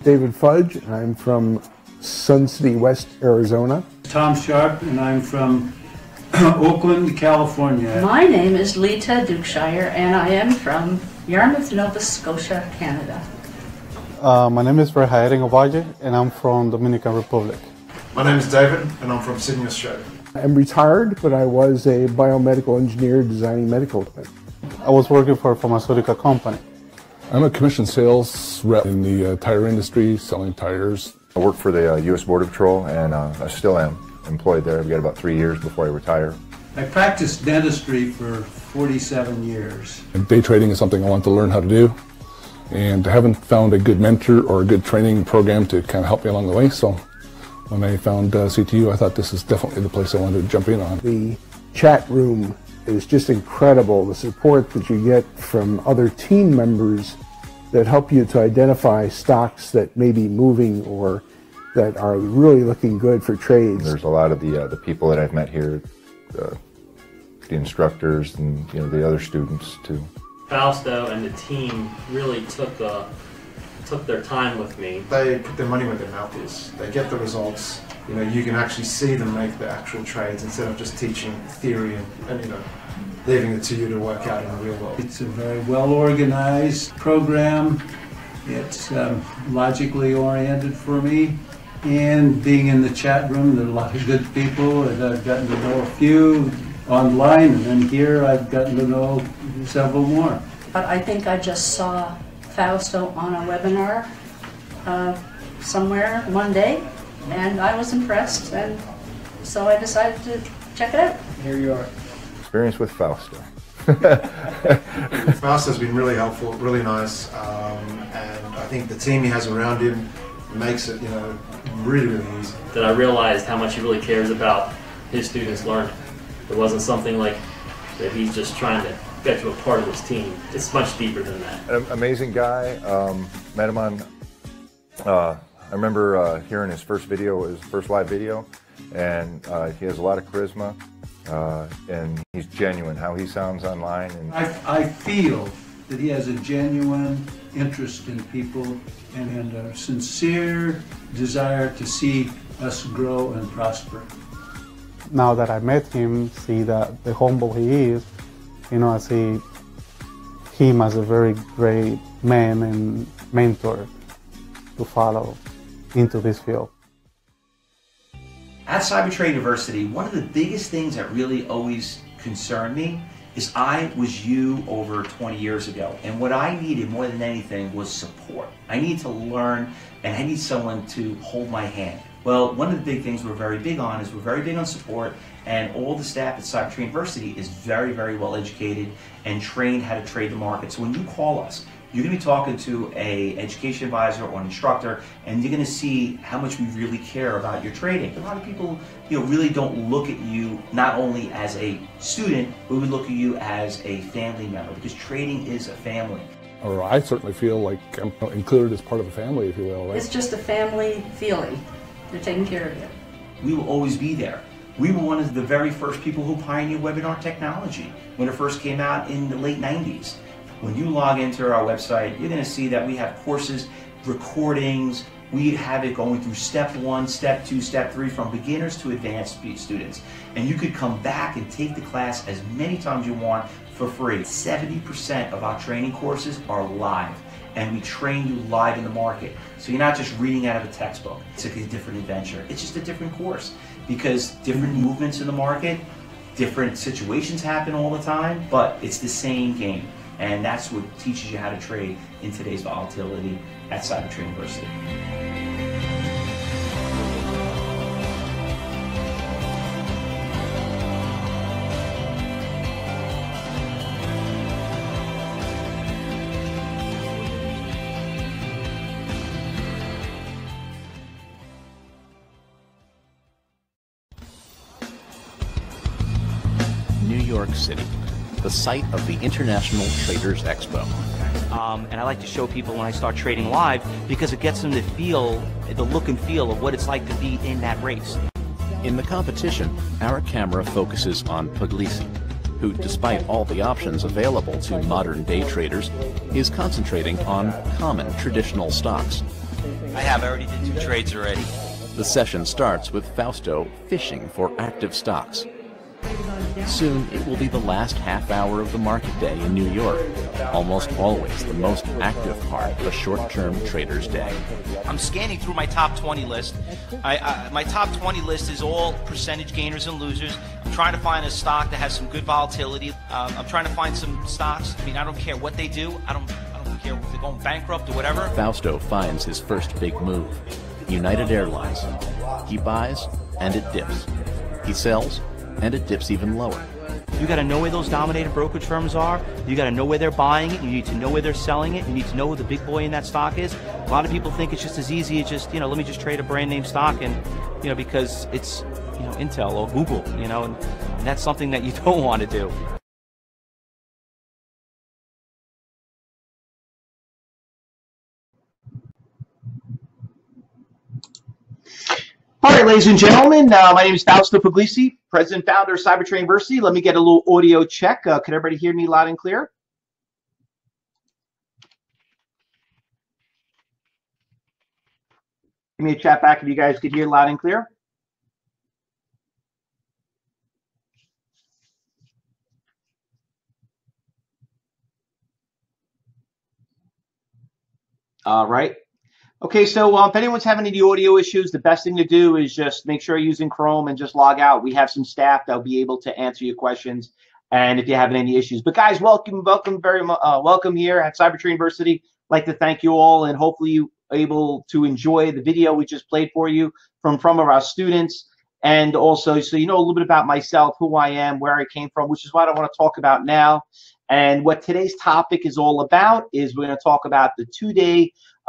David Fudge, and I'm from Sun City, West Arizona. Tom Sharp, and I'm from Oakland, California. My name is Lita Dukeshire, and I am from Yarmouth, Nova Scotia, Canada. My name is Verhaering Ovalle, and I'm from Dominican Republic. My name is David, and I'm from Sydney, Australia. I'm retired, but I was a biomedical engineer designing medical equipment. I was working for a pharmaceutical company. I'm a commissioned sales rep in the tire industry, selling tires. I work for the U.S. Border Patrol, and I still am employed there. I've got about 3 years before I retire. I practiced dentistry for 47 years. And day trading is something I want to learn how to do, and I haven't found a good mentor or a good training program to kind of help me along the way. So when I found CTU, I thought this is definitely the place I wanted to jump in on. The chat room is just incredible, the support that you get from other team members that help you to identify stocks that may be moving or that are really looking good for trades. There's a lot of the people that I've met here, the instructors and the other students too. Fausto and the team really took their time with me. They put their money where their mouth is. They get the results. You can actually see them make the actual trades instead of just teaching theory and leaving it to you to work out in the real world. It's a very well-organized program. It's logically oriented for me. And being in the chat room, there are a lot of good people, and I've gotten to know a few online, and then here I've gotten to know several more. I think I just saw Fausto on a webinar somewhere one day, and I was impressed, and so I decided to check it out. Here you are. Experience with Fausto. Fausto's been really helpful, really nice, and I think the team he has around him makes it, really, really easy. That I realized how much he really cares about his students learning. It wasn't something like that he's just trying to get to a part of his team. It's much deeper than that. An amazing guy. Met him on, I remember hearing his first video, his first live video, and he has a lot of charisma, and he's genuine, how he sounds online. And I feel that he has a genuine interest in people and a sincere desire to see us grow and prosper. Now that I met him, see the humble he is, I see him as a very great man and mentor to follow into this field. At CyberTrade University, one of the biggest things that really always concerned me is I was you over 20 years ago, and what I needed more than anything was support. I need to learn, and I need someone to hold my hand. Well, one of the big things we're very big on is we're very big on support, and all the staff at CyberTrade University is very, very well educated and trained how to trade the market. So when you call us, you're going to be talking to an education advisor or an instructor, and you're going to see how much we really care about your trading. A lot of people, really don't look at you not only as a student, but we look at you as a family member, because trading is a family. Or I certainly feel like I'm included as part of a family, if you will, right? It's just a family feeling. They're taking care of you. We will always be there. We were one of the very first people who pioneered webinar technology when it first came out in the late 90s. When you log into our website, you're going to see that we have courses, recordings. We have it going through step 1, step 2, step 3, from beginners to advanced students. And you could come back and take the class as many times you want for free. 70% of our training courses are live, and we train you live in the market. So you're not just reading out of a textbook. It's like a different adventure. It's just a different course, because different movements in the market, different situations happen all the time, but it's the same game. And that's what teaches you how to trade in today's volatility at CyberTrade University. New York City, the site of the International Traders Expo. And I like to show people when I start trading live, because it gets them to feel the look and feel of what it's like to be in that race. In the competition, our camera focuses on Pugliese, who, despite all the options available to modern day traders, is concentrating on common traditional stocks. I have. I already did 2 trades already. The session starts with Fausto fishing for active stocks. Soon, it will be the last half hour of the market day in New York, almost always the most active part of a short-term trader's day. I'm scanning through my top 20 list. My top 20 list is all percentage gainers and losers. I'm trying to find a stock that has some good volatility. I'm trying to find some stocks. I mean, I don't care what they do. I don't care if they're going bankrupt or whatever. Fausto finds his first big move, United Airlines. He buys, and it dips. He sells, and it dips even lower. You got to know where those dominated brokerage firms are. You got to know where they're buying it. You need to know where they're selling it. You need to know who the big boy in that stock is. A lot of people think it's just as easy as just, let me just trade a brand name stock and, because it's, Intel or Google, and that's something that you don't want to do. All right, ladies and gentlemen, my name is Fausto Pugliese, president and founder of CyberTradingu University. Let me get a little audio check. Can everybody hear me loud and clear? Give me a chat back if you guys could hear loud and clear. All right. Okay, so if anyone's having any audio issues, the best thing to do is just make sure you're using Chrome and just log out. We have some staff that'll be able to answer your questions, and if you're having any issues. But guys, welcome here at CyberTradingu University. I'd like to thank you all, and hopefully you are able to enjoy the video we just played for you from our students, and also so you know a little bit about myself, who I am, where I came from, which is what I want to talk about now. And what today's topic is all about is we're going to talk about the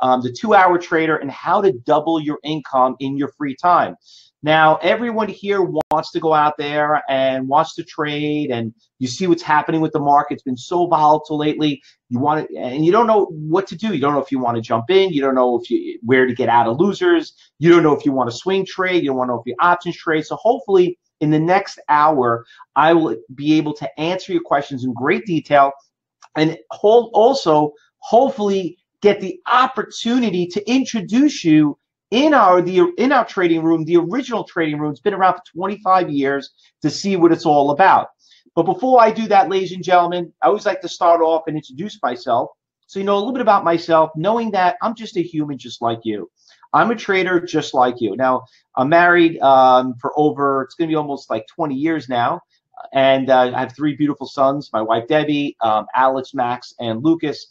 2-hour trader and how to double your income in your free time. Now, everyone here wants to go out there and wants to trade, and you see what's happening with the market. It's been so volatile lately. You want to, and you don't know what to do. You don't know if you want to jump in. You don't know where to get out of losers. You don't know if you want to swing trade. You don't want to know if you options trade. So hopefully, in the next hour, I will be able to answer your questions in great detail, and also hopefully get the opportunity to introduce you in our trading room, the original trading room. It's been around for 25 years, to see what it's all about. But before I do that, ladies and gentlemen, I always like to start off and introduce myself, so you know a little bit about myself, knowing that I'm just a human just like you. I'm a trader just like you. Now, I'm married for it's going to be almost like 20 years now. And I have 3 beautiful sons, my wife, Debbie, Alex, Max, and Lucas.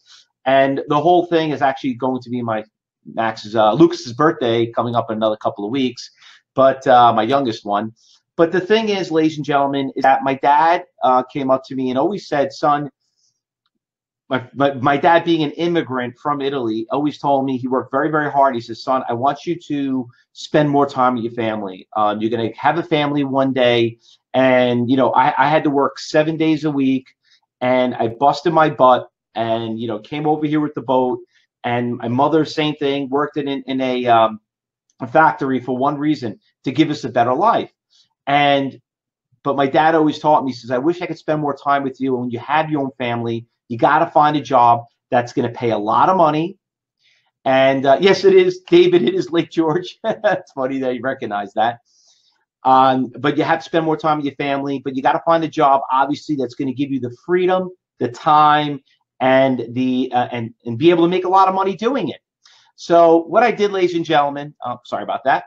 And the whole thing is actually going to be Lucas's birthday coming up in another couple of weeks, but my youngest one. But the thing is, ladies and gentlemen, is that my dad came up to me and always said, son, my dad being an immigrant from Italy, always told me, he worked very, very hard. He says, son, I want you to spend more time with your family. You're going to have a family one day. And, I had to work 7 days a week, and I busted my butt and, came over here with the boat. And my mother, same thing, worked in a factory for one reason, to give us a better life. But my dad always taught me, he says, I wish I could spend more time with you. And when you have your own family, you got to find a job that's going to pay a lot of money. And yes, it is, David, it is Lake George. It's funny that you recognize that. But you have to spend more time with your family, but you got to find a job, obviously, that's going to give you the freedom, the time, and and be able to make a lot of money doing it. So what I did, ladies and gentlemen, sorry about that.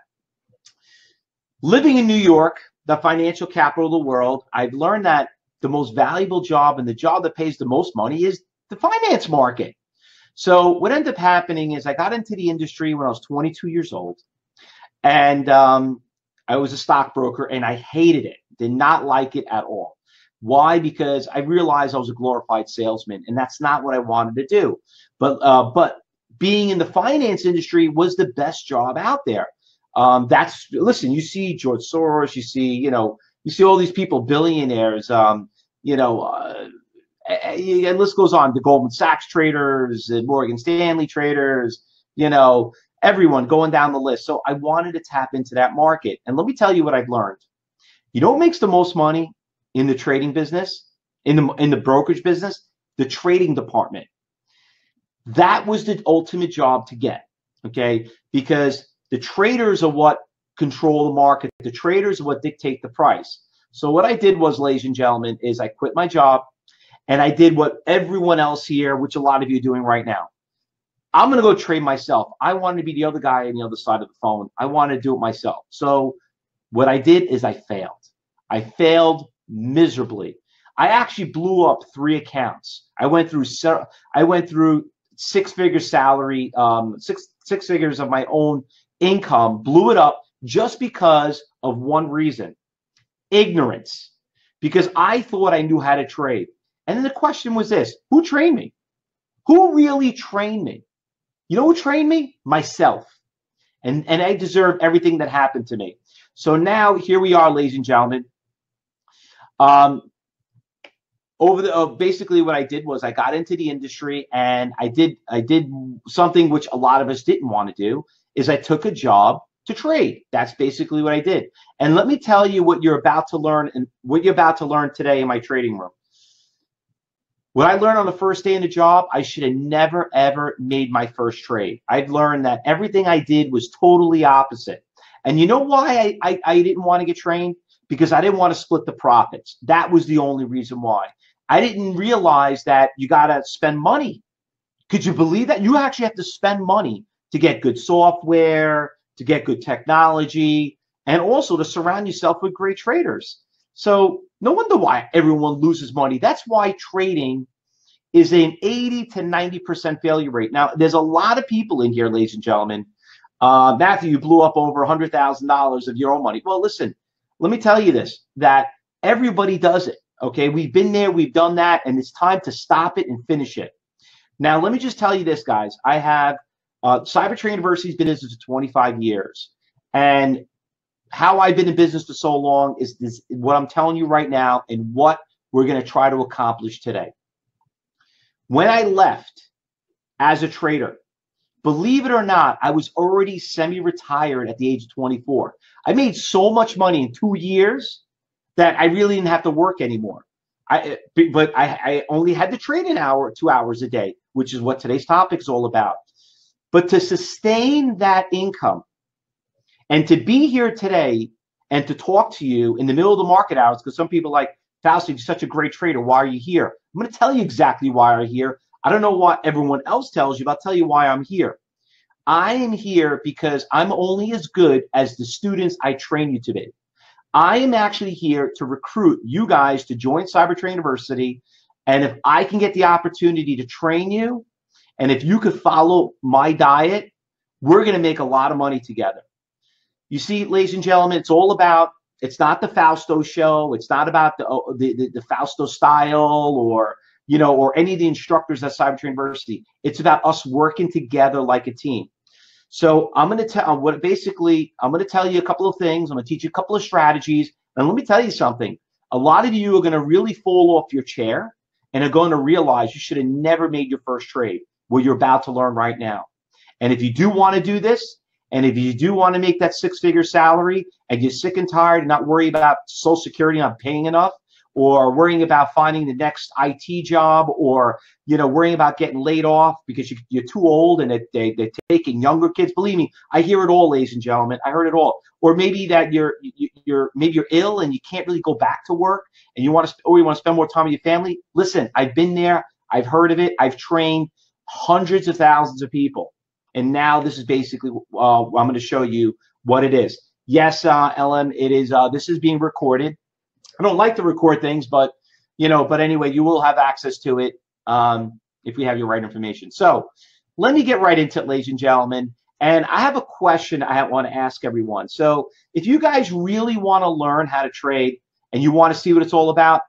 Living in New York, the financial capital of the world, I've learned that the most valuable job and the job that pays the most money is the finance market. So what ended up happening is I got into the industry when I was 22 years old, and I was a stockbroker, and I hated it, did not like it at all. Why? Because I realized I was a glorified salesman, and that's not what I wanted to do. But being in the finance industry was the best job out there. Listen, you see George Soros, you see all these people, billionaires, and the list goes on, the Goldman Sachs traders, the Morgan Stanley traders, everyone going down the list. So I wanted to tap into that market. And let me tell you what I've learned. You know what makes the most money in the trading business, in the brokerage business? The trading department. That was the ultimate job to get. okay? Because the traders are what control the market. The traders are what dictate the price. So what I did was, ladies and gentlemen, is I quit my job and I did what everyone else here, which a lot of you are doing right now. I'm going to go trade myself. I wanted to be the other guy on the other side of the phone. I wanted to do it myself. So what I did is I failed. I failed miserably. I actually blew up 3 accounts. I went through six-figure salary, six figures of my own income, blew it up just because of one reason: ignorance. Because I thought I knew how to trade. And then the question was this: who trained me? Who really trained me? You know who trained me? Myself. And I deserve everything that happened to me. So now here we are, ladies and gentlemen. Basically what I did was I got into the industry, and I did something which a lot of us didn't want to do, is I took a job to trade. That's basically what I did. And let me tell you what you're about to learn, and what you're about to learn today in my trading room. What I learned on the first day in the job, I should have never, ever made my first trade. I've learned that everything I did was totally opposite. And you know why I didn't want to get trained? Because I didn't want to split the profits. That was the only reason why. I didn't realize that you got to spend money. Could you believe that? You actually have to spend money to get good software, to get good technology, and also to surround yourself with great traders. So no wonder why everyone loses money. That's why trading is an 80 to 90% failure rate. Now, there's a lot of people in here, ladies and gentlemen. Matthew, you blew up over $100,000 of your own money. Well, listen, let me tell you this, that everybody does it, okay? We've been there, we've done that, and it's time to stop it and finish it. Now, let me just tell you this, guys. I have CyberTrading University's been in business for 25 years. And how I've been in business for so long is this, what I'm telling you right now, and what we're going to try to accomplish today. When I left as a trader, believe it or not, I was already semi-retired at the age of 24. I made so much money in 2 years that I really didn't have to work anymore. But I only had to trade an hour, 2 hours a day, which is what today's topic is all about. But to sustain that income, and to be here today and to talk to you in the middle of the market hours, because some people are like, Fausto, you're such a great trader. Why are you here? I'm going to tell you exactly why I'm here. I don't know what everyone else tells you, but I'll tell you why I'm here. I am here because I'm only as good as the students I train you to be. I am actually here to recruit you guys to join CyberTrading University. And if I can get the opportunity to train you, and if you could follow my diet, we're going to make a lot of money together. You see, ladies and gentlemen, it's all about, it's not the Fausto show. It's not about the Fausto style, or, you know, or any of the instructors at CyberTrading University. It's about us working together like a team. So I'm going to tell I'm going to tell you a couple of things. I'm going to teach you a couple of strategies. And let me tell you something. A lot of you are going to really fall off your chair and are going to realize you should have never made your first trade, what you're about to learn right now. And if you do want to do this, and if you do want to make that six-figure salary, and you're sick and tired and not worry about Social Security not paying enough, or worrying about finding the next IT job, or, you know, worrying about getting laid off because you're too old and they're taking younger kids. Believe me, I hear it all, ladies and gentlemen. I heard it all. Or maybe that maybe you're ill and you can't really go back to work, and you want to spend more time with your family. Listen, I've been there. I've heard of it. I've trained hundreds of thousands of people. And now this is basically, I'm going to show you what it is. Yes, Ellen, it is. This is being recorded. I don't like to record things, but, you know, but anyway, you will have access to it if we have your right information. So let me get right into it, ladies and gentlemen. And I have a question I want to ask everyone. So if you guys really want to learn how to trade and you want to see what it's all about,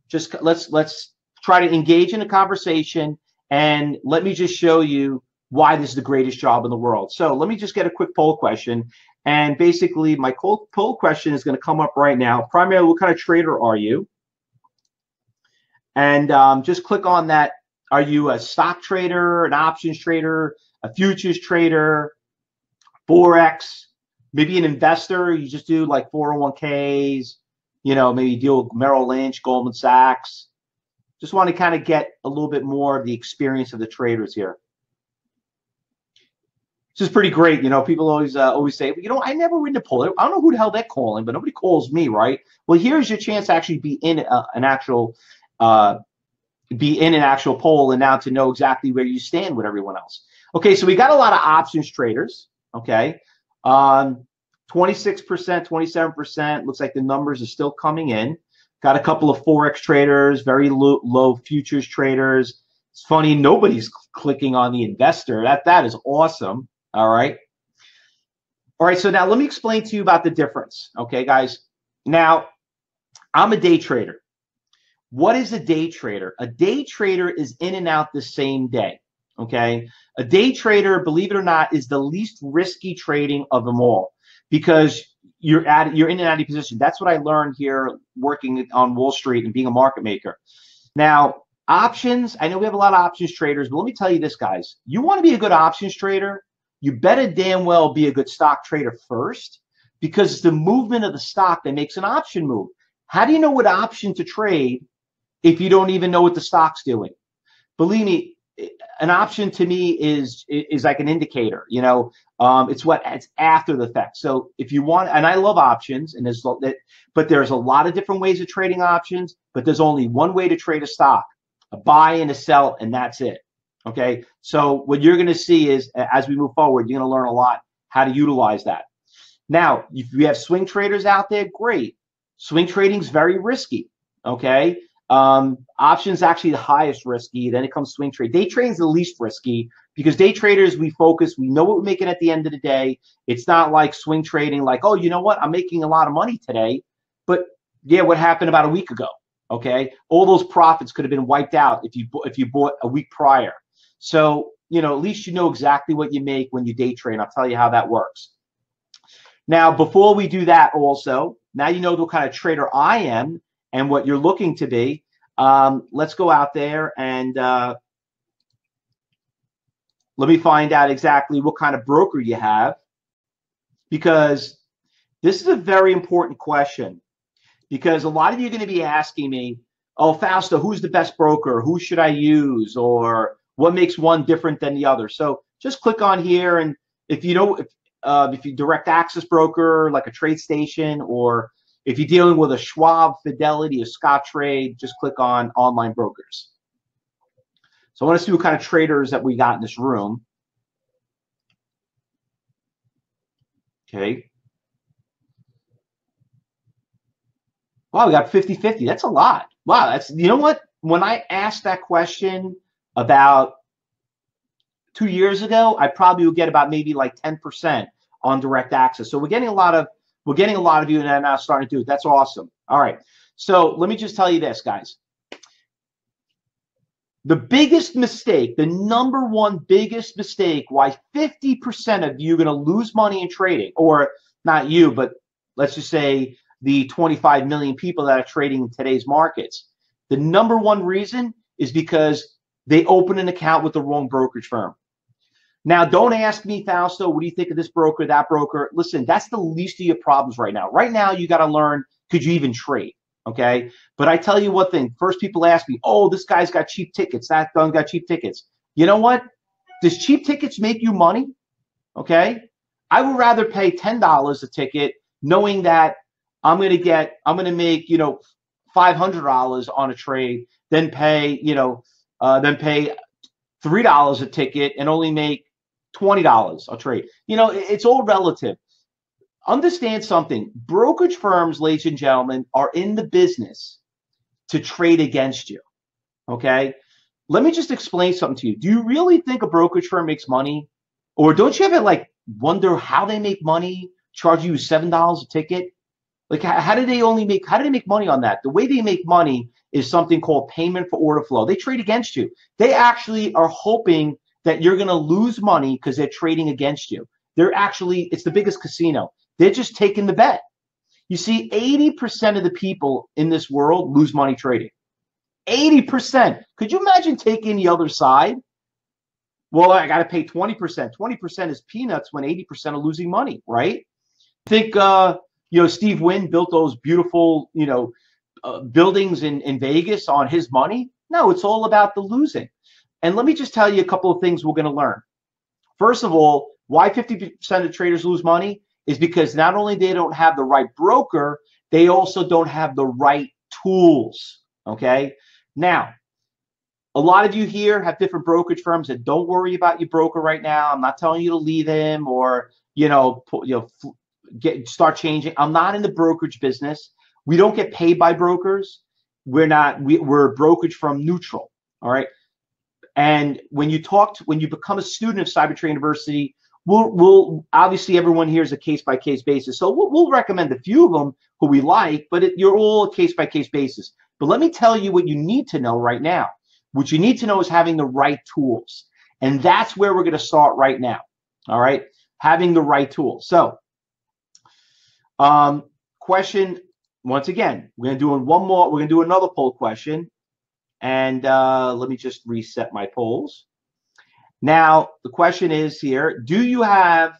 just let's try to engage in a conversation, and let me just show you why this is the greatest job in the world. So let me just get a quick poll question. And basically, my poll question is going to come up right now. Primarily, what kind of trader are you? And just click on that. Are you a stock trader, an options trader, a futures trader, Forex, maybe an investor? You just do like 401ks, you know, maybe deal with Merrill Lynch, Goldman Sachs. Just want to kind of get a little bit more of the experience of the traders here. This is pretty great. You know, people always say, you know, I never win the poll. I don't know who the hell they're calling, but nobody calls me, right? Well, here's your chance to actually be in an actual poll, and now to know exactly where you stand with everyone else. Okay, so we got a lot of options traders. Okay, 26%, 27%. Looks like the numbers are still coming in. Got a couple of forex traders, very low futures traders. It's funny, nobody's clicking on the investor. That is awesome. All right. All right, so now let me explain to you about the difference. Okay, guys. Now, I'm a day trader. What is a day trader? A day trader is in and out the same day. Okay. A day trader, believe it or not, is the least risky trading of them all, because you're in and out of your position. That's what I learned here working on Wall Street and being a market maker. Now, options, I know we have a lot of options traders, but let me tell you this, guys. You want to be a good options trader, you better damn well be a good stock trader first, because it's the movement of the stock that makes an option move. How do you know what option to trade if you don't even know what the stock's doing? Believe me, an option to me is like an indicator. You know, it's after the fact. So if you want, and I love options, and but there's a lot of different ways of trading options, but there's only one way to trade a stock: a buy and a sell, and that's it. Okay, so what you're going to see is, as we move forward, you're going to learn a lot how to utilize that. Now, if you have swing traders out there, great. Swing trading is very risky. Okay. Options actually the highest risky. Then it comes swing trade. Day trading is the least risky, because day traders, we focus, we know what we're making at the end of the day. It's not like swing trading, like, oh, you know what, I'm making a lot of money today, but yeah, what happened about a week ago? Okay, all those profits could have been wiped out if you bought a week prior. So, you know, at least you know exactly what you make when you day trade. I'll tell you how that works. Now, before we do that, also, now you know what kind of trader I am and what you're looking to be. Let's go out there and let me find out exactly what kind of broker you have, because this is a very important question, because a lot of you are going to be asking me, oh, Fausto, who's the best broker? Who should I use? Or what makes one different than the other? So just click on here, and if you know, if you direct access broker like a TradeStation, or if you're dealing with a Schwab, Fidelity, a Scottrade, just click on online brokers. So I want to see what kind of traders that we got in this room. Okay. Wow, we got 50-50. That's a lot. Wow, that's, you know what? When I asked that question about 2 years ago, I probably would get about maybe like 10% on direct access. So we're getting a lot of you now starting to do it. That's awesome. All right. So let me just tell you this, guys. The biggest mistake, the number one biggest mistake, why 50% of you are going to lose money in trading, or not you, but let's just say the 25 million people that are trading in today's markets. The number one reason is because they open an account with the wrong brokerage firm. Now, don't ask me, Fausto, what do you think of this broker, that broker? Listen, that's the least of your problems right now. Right now, you got to learn, could you even trade? Okay. But I tell you one thing, first people ask me, oh, this guy's got cheap tickets. That guy got cheap tickets. You know what? Does cheap tickets make you money? Okay. I would rather pay $10 a ticket knowing that I'm going to make, you know, $500 on a trade, then pay, you know, $3 a ticket and only make $20 a trade. You know, it's all relative. Understand something. Brokerage firms, ladies and gentlemen, are in the business to trade against you. Okay? Let me just explain something to you. Do you really think a brokerage firm makes money? Or don't you ever like wonder how they make money, charge you $7 a ticket? Like, how do they make money on that? The way they make money is something called payment for order flow. They trade against you. They actually are hoping that you're going to lose money because they're trading against you. They're actually, it's the biggest casino. They're just taking the bet. You see, 80% of the people in this world lose money trading. 80%. Could you imagine taking the other side? Well, I got to pay 20%. 20% is peanuts when 80% are losing money, right? Think, you know, Steve Wynn built those beautiful, you know, buildings in Vegas on his money. No, it's all about the losing. And let me just tell you a couple of things we're going to learn. First of all, Why 50% of traders lose money is because not only they don't have the right broker, they also don't have the right tools, okay? Now, a lot of you here have different brokerage firms, and don't worry about your broker right now. I'm not telling you to leave him or, start changing. I'm not in the brokerage business. We don't get paid by brokers. We're a brokerage firm neutral, all right? And when you become a student of CyberTrading University, we'll obviously everyone here is a case-by-case basis. So we'll recommend a few of them who we like, but you're all a case-by-case basis. But let me tell you what you need to know right now. What you need to know is having the right tools. And that's where we're going to start right now. All right. Having the right tools. So question, once again, we're going to do one more. We're going to do another poll question. And let me just reset my polls. Now, the question is here, do you have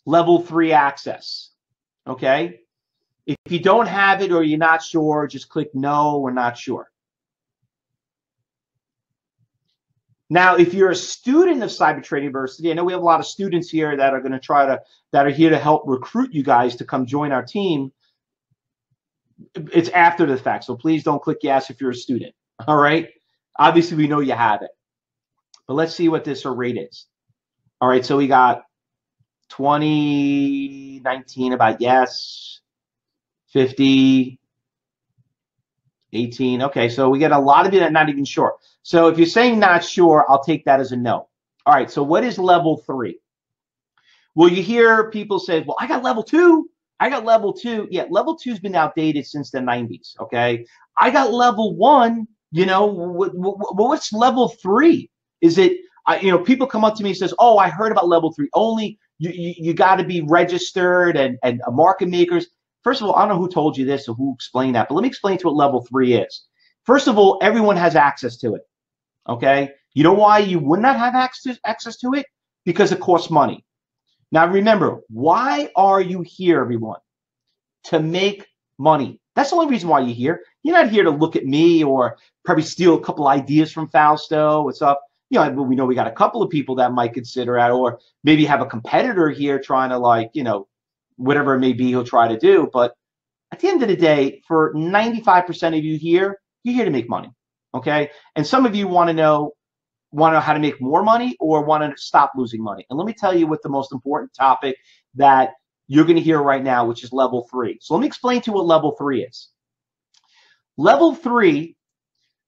level 3 access? Okay. If you don't have it or you're not sure, just click no, we're not sure. Now, if you're a student of CyberTrading University, I know we have a lot of students here that are going to that are here to help recruit you guys to come join our team. It's after the fact, so please don't click yes if you're a student. All right. Obviously, we know you have it, but let's see what this rate is. All right. So we got 20, 19 about yes, 50, 18. Okay. So we get a lot of you that are not even sure. So if you're saying not sure, I'll take that as a no. All right. So what is level 3? Well, you hear people say, well, I got level 2. I got level 2. Yeah, level 2 has been outdated since the 90s. Okay. I got level 1. What's level 3? Is it, people come up to me and says, oh, I heard about level 3. Only you got to be registered and market makers. First of all, I don't know who told you this or who explained that, but let me explain to you what level 3 is. First of all, everyone has access to it. Okay. You know why you would not have access to it? Because it costs money. Now remember, why are you here, everyone? To make money. That's the only reason why you're here. You're not here to look at me or probably steal a couple ideas from Fausto. What's up? We know we got a couple of people that might consider that, or maybe have a competitor here trying to whatever it may be he'll try to do. But at the end of the day, for 95% of you here, you're here to make money. Okay. And some of you want to know how to make more money or want to stop losing money. And let me tell you what the most important topic that you're going to hear right now, which is level 3. So let me explain to you what level 3 is. Level 3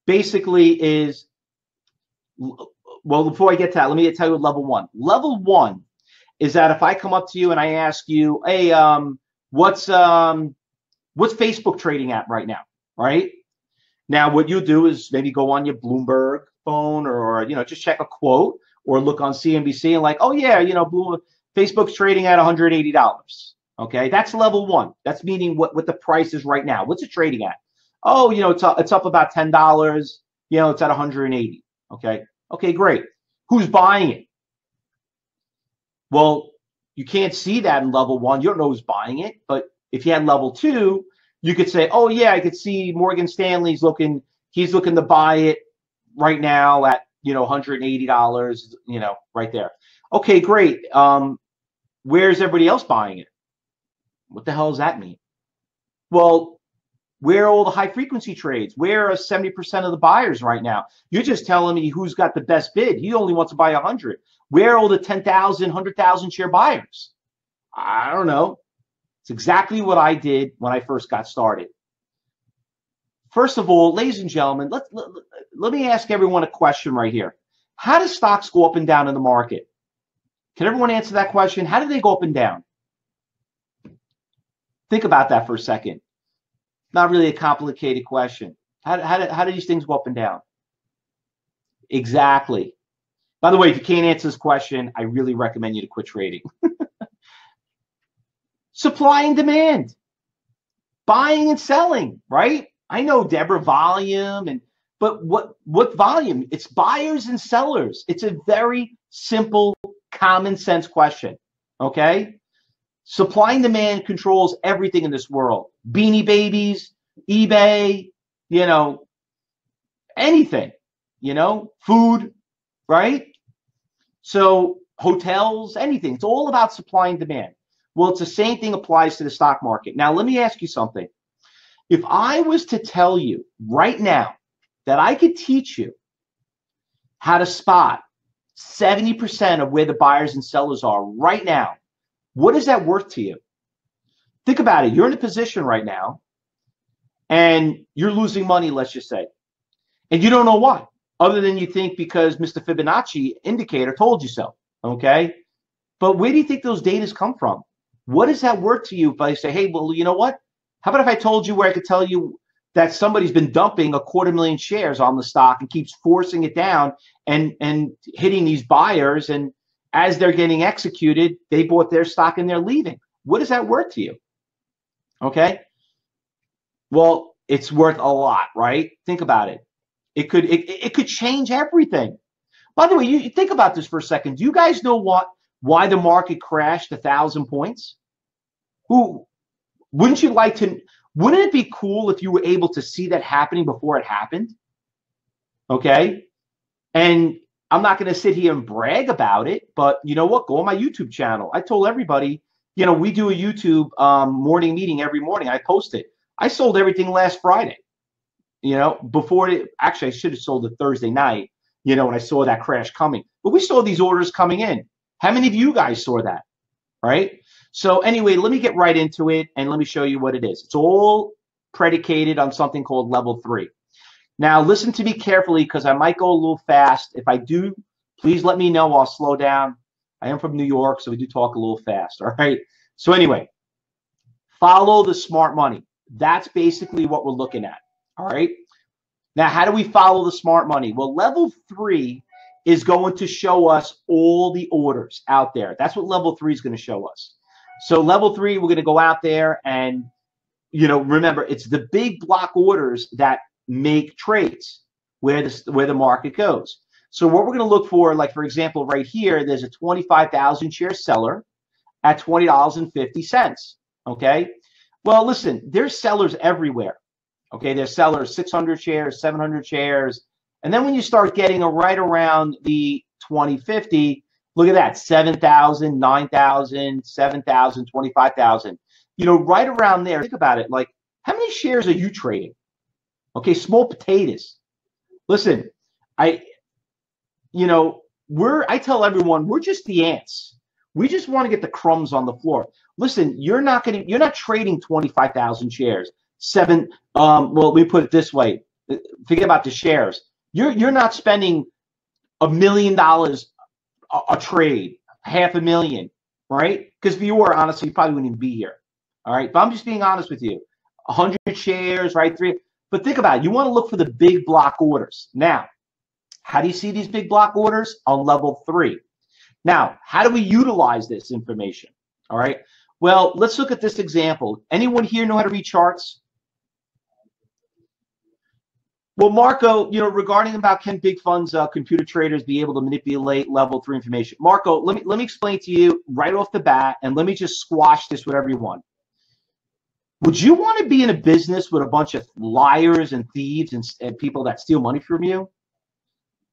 basically is, well, before I get to that, let me tell you what level 1. Level 1 is that if I come up to you and I ask you, hey, what's Facebook trading at right now, right? Now, what you do is maybe go on your Bloomberg phone or just check a quote or look on CNBC and oh yeah, Facebook's trading at $180. Okay, that's level 1. That's meaning what the price is right now. What's it trading at? Oh, it's up about $10. It's at 180. Okay, great. Who's buying it? Well, you can't see that in level 1. You don't know who's buying it. But if you had level 2, you could say, oh yeah, I could see Morgan Stanley's looking to buy it right now at $180, right there. Okay, great. Where's everybody else buying it? What the hell does that mean? Well, where are all the high frequency trades? Where are 70% of the buyers right now? You're just telling me who's got the best bid. He only wants to buy 100. Where are all the 10,000, 100,000 share buyers? I don't know. It's exactly what I did when I first got started. First of all, ladies and gentlemen, let me ask everyone a question right here. How do stocks go up and down in the market? Can everyone answer that question? How do they go up and down? Think about that for a second. Not really a complicated question. How do these things go up and down? Exactly. By the way, if you can't answer this question, I really recommend you to quit trading. Supply and demand. Buying and selling, right? I know, Deborah, volume, but what volume? It's buyers and sellers. It's a very simple, common sense question, okay? Supply and demand controls everything in this world. Beanie Babies, eBay, anything, food, right? So hotels, anything. It's all about supply and demand. Well, it's the same thing applies to the stock market. Now, let me ask you something. If I was to tell you right now that I could teach you how to spot 70% of where the buyers and sellers are right now, what is that worth to you? Think about it. You're in a position right now and you're losing money, let's just say, and you don't know why, other than you think because Mr. Fibonacci indicator told you so, okay? But where do you think those data come from? What is that worth to you if I say, hey, well, you know what? How about if I told you where I could tell you that somebody's been dumping 250,000 shares on the stock and keeps forcing it down and hitting these buyers, and as they're getting executed, they bought their stock and they're leaving. What is that worth to you? Okay. Well, it's worth a lot, right? Think about it. It could change everything. By the way, you think about this for a second. Do you guys know why the market crashed 1,000 points? Wouldn't you like to? Wouldn't it be cool if you were able to see that happening before it happened? Okay. And I'm not going to sit here and brag about it, but you know what? Go on my YouTube channel. I told everybody, you know, we do a YouTube morning meeting every morning. I post it. I sold everything last Friday. You know, before it, actually, I should have sold it Thursday night, you know, when I saw that crash coming. But we saw these orders coming in. How many of you guys saw that? Right? So anyway, let me get right into it and let me show you what it is. It's all predicated on something called level 3. Now, listen to me carefully because I might go a little fast. If I do, please let me know. I'll slow down. I am from New York, so we do talk a little fast. All right. So anyway, follow the smart money. That's basically what we're looking at. All right. Now, how do we follow the smart money? Well, level 3 is going to show us all the orders out there. That's what level 3 is going to show us. So level 3, we're going to go out there and, you know, remember, it's the big block orders that make trades where the market goes. So what we're going to look for, like, for example, right here, there's a 25,000 share seller at $20.50. Okay. Well, listen, there's sellers everywhere. Okay. There's sellers 600 shares, 700 shares. And then when you start getting right around the 2050, look at that, 7,000, 9,000, 7,000, 25,000. You know, right around there, think about it. Like, how many shares are you trading? Okay, small potatoes. Listen, I tell everyone, we're just the ants. We just want to get the crumbs on the floor. Listen, you're not trading 25,000 shares. Well, let me put it this way. Forget about the shares. You're not spending $1 million a trade, $500,000, right? Because if you were, honestly, you probably wouldn't even be here. All right, but I'm just being honest with you. 100 shares, right? 3. But think about it. You want to look for the big block orders. Now, how do you see these big block orders? On level 3. Now, how do we utilize this information? All right. Well, let's look at this example. Anyone here know how to read charts? Well, Marco, you know, regarding about can big funds, computer traders be able to manipulate level 3 information? Marco, let me explain to you right off the bat, and let me just squash this with everyone. Would you want to be in a business with a bunch of liars and thieves and people that steal money from you?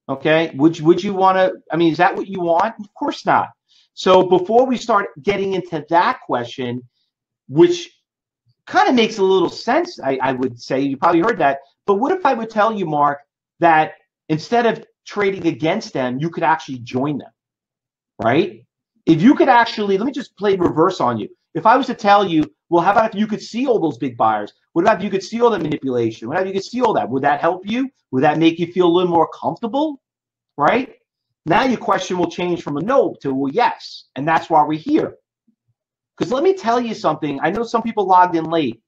Okay. Would you want to, I mean, is that what you want? Of course not. So before we start getting into that question, which kind of makes a little sense, I would say, you probably heard that, but what if I would tell you, Mark, that instead of trading against them, you could actually join them, right? If you could actually, let me just play reverse on you. If I was to tell you, well, how about if you could see all those big buyers? What about if you could see all the manipulation? What about if you could see all that? Would that help you? Would that make you feel a little more comfortable, right? Now your question will change from a no to a yes, and that's why we're here. Because let me tell you something. I know some people logged in late.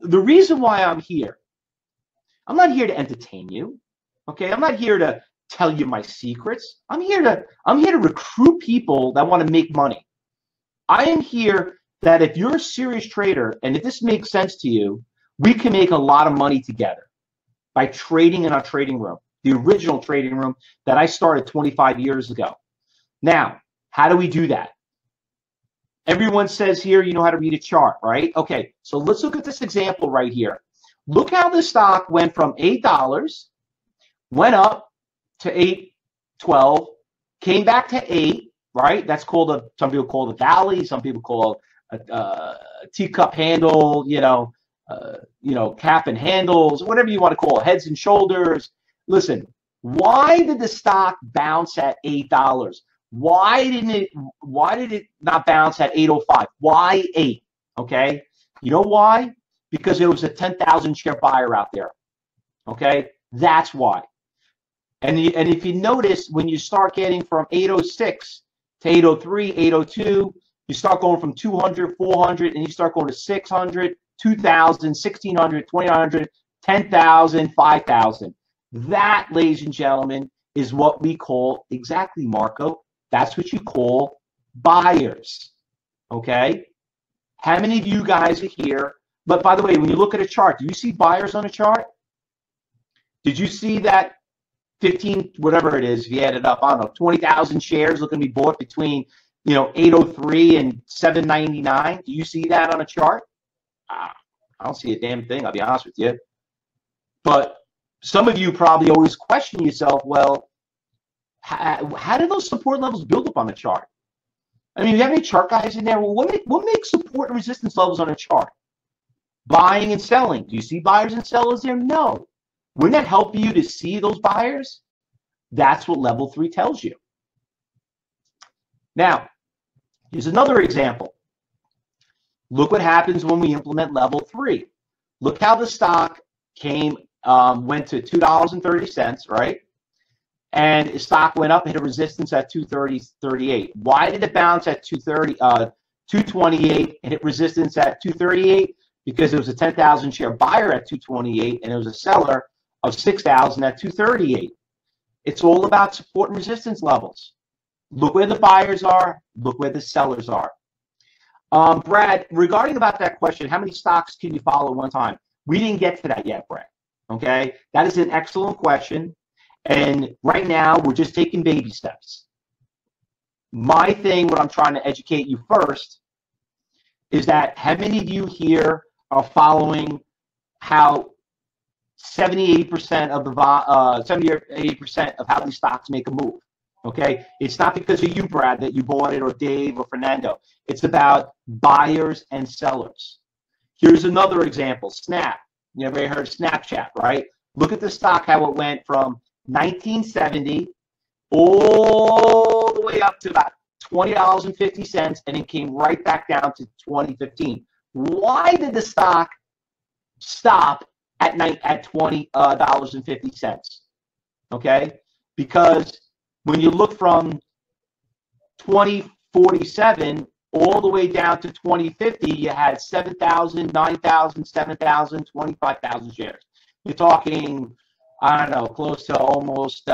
The reason why I'm here, I'm not here to entertain you, okay? I'm not here to tell you my secrets. I'm here to recruit people that want to make money. I am here that if you're a serious trader and if this makes sense to you, we can make a lot of money together by trading in our trading room, the original trading room that I started 25 years ago. Now, how do we do that? Everyone says here, you know how to read a chart, right? Okay, so let's look at this example right here. Look how the stock went from $8, went up to $8.12, came back to 8, right? That's called some people call it a valley, some people call it a teacup handle, cap and handles, whatever you want to call it, heads and shoulders. Listen, why did the stock bounce at $8? Why did it not bounce at 805? Why 8? Okay, you know why? Because there was a 10,000 share buyer out there. Okay, that's why. And if you notice, when you start getting from 806 to 803, 802, you start going from 200, 400, and you start going to 600, 2,000, 1,600, 2,900, 10,000, 5,000. That, ladies and gentlemen, is what we call, exactly, Marco, that's what you call buyers. Okay? How many of you guys are here? But by the way, when you look at a chart, do you see buyers on a chart? Did you see that 15, whatever it is, if you add it up, I don't know, 20,000 shares looking to be bought between, 803 and 799? Do you see that on a chart? I don't see a damn thing, I'll be honest with you. But some of you probably always question yourself, well, how do those support levels build up on a chart? I mean, you have any chart guys in there? Well, what makes support and resistance levels on a chart? Buying and selling. Do you see buyers and sellers there? No. Wouldn't that help you to see those buyers? That's what level 3 tells you. Now, here's another example. Look what happens when we implement level 3. Look how the stock went to $2.30, right? And the stock went up and hit a resistance at 230.38. Why did it bounce at 228 and hit resistance at 238? Because there was a 10,000 share buyer at 228 and there was a seller of 6,000 at 238. It's all about support and resistance levels. Look where the buyers are. Look where the sellers are. Brad, regarding about that question, how many stocks can you follow at one time? We didn't get to that yet, Brad. Okay, that is an excellent question. And right now, we're just taking baby steps. My thing, what I'm trying to educate you first, is that how many of you here are following how 70-80% of the 70 or 80% of how these stocks make a move? Okay, it's not because of you, Brad, that you bought it, or Dave, or Fernando. It's about buyers and sellers. Here's another example: Snap. You ever heard of Snapchat, right? Look at the stock, how it went from 1970 all the way up to about $20.50, and it came right back down to 2015. Why did the stock stop at $20.50? Okay, because when you look from 2047 all the way down to 2050, you had 7,000, 9,000, 7,000, 25,000 shares. You're talking, I don't know, close to almost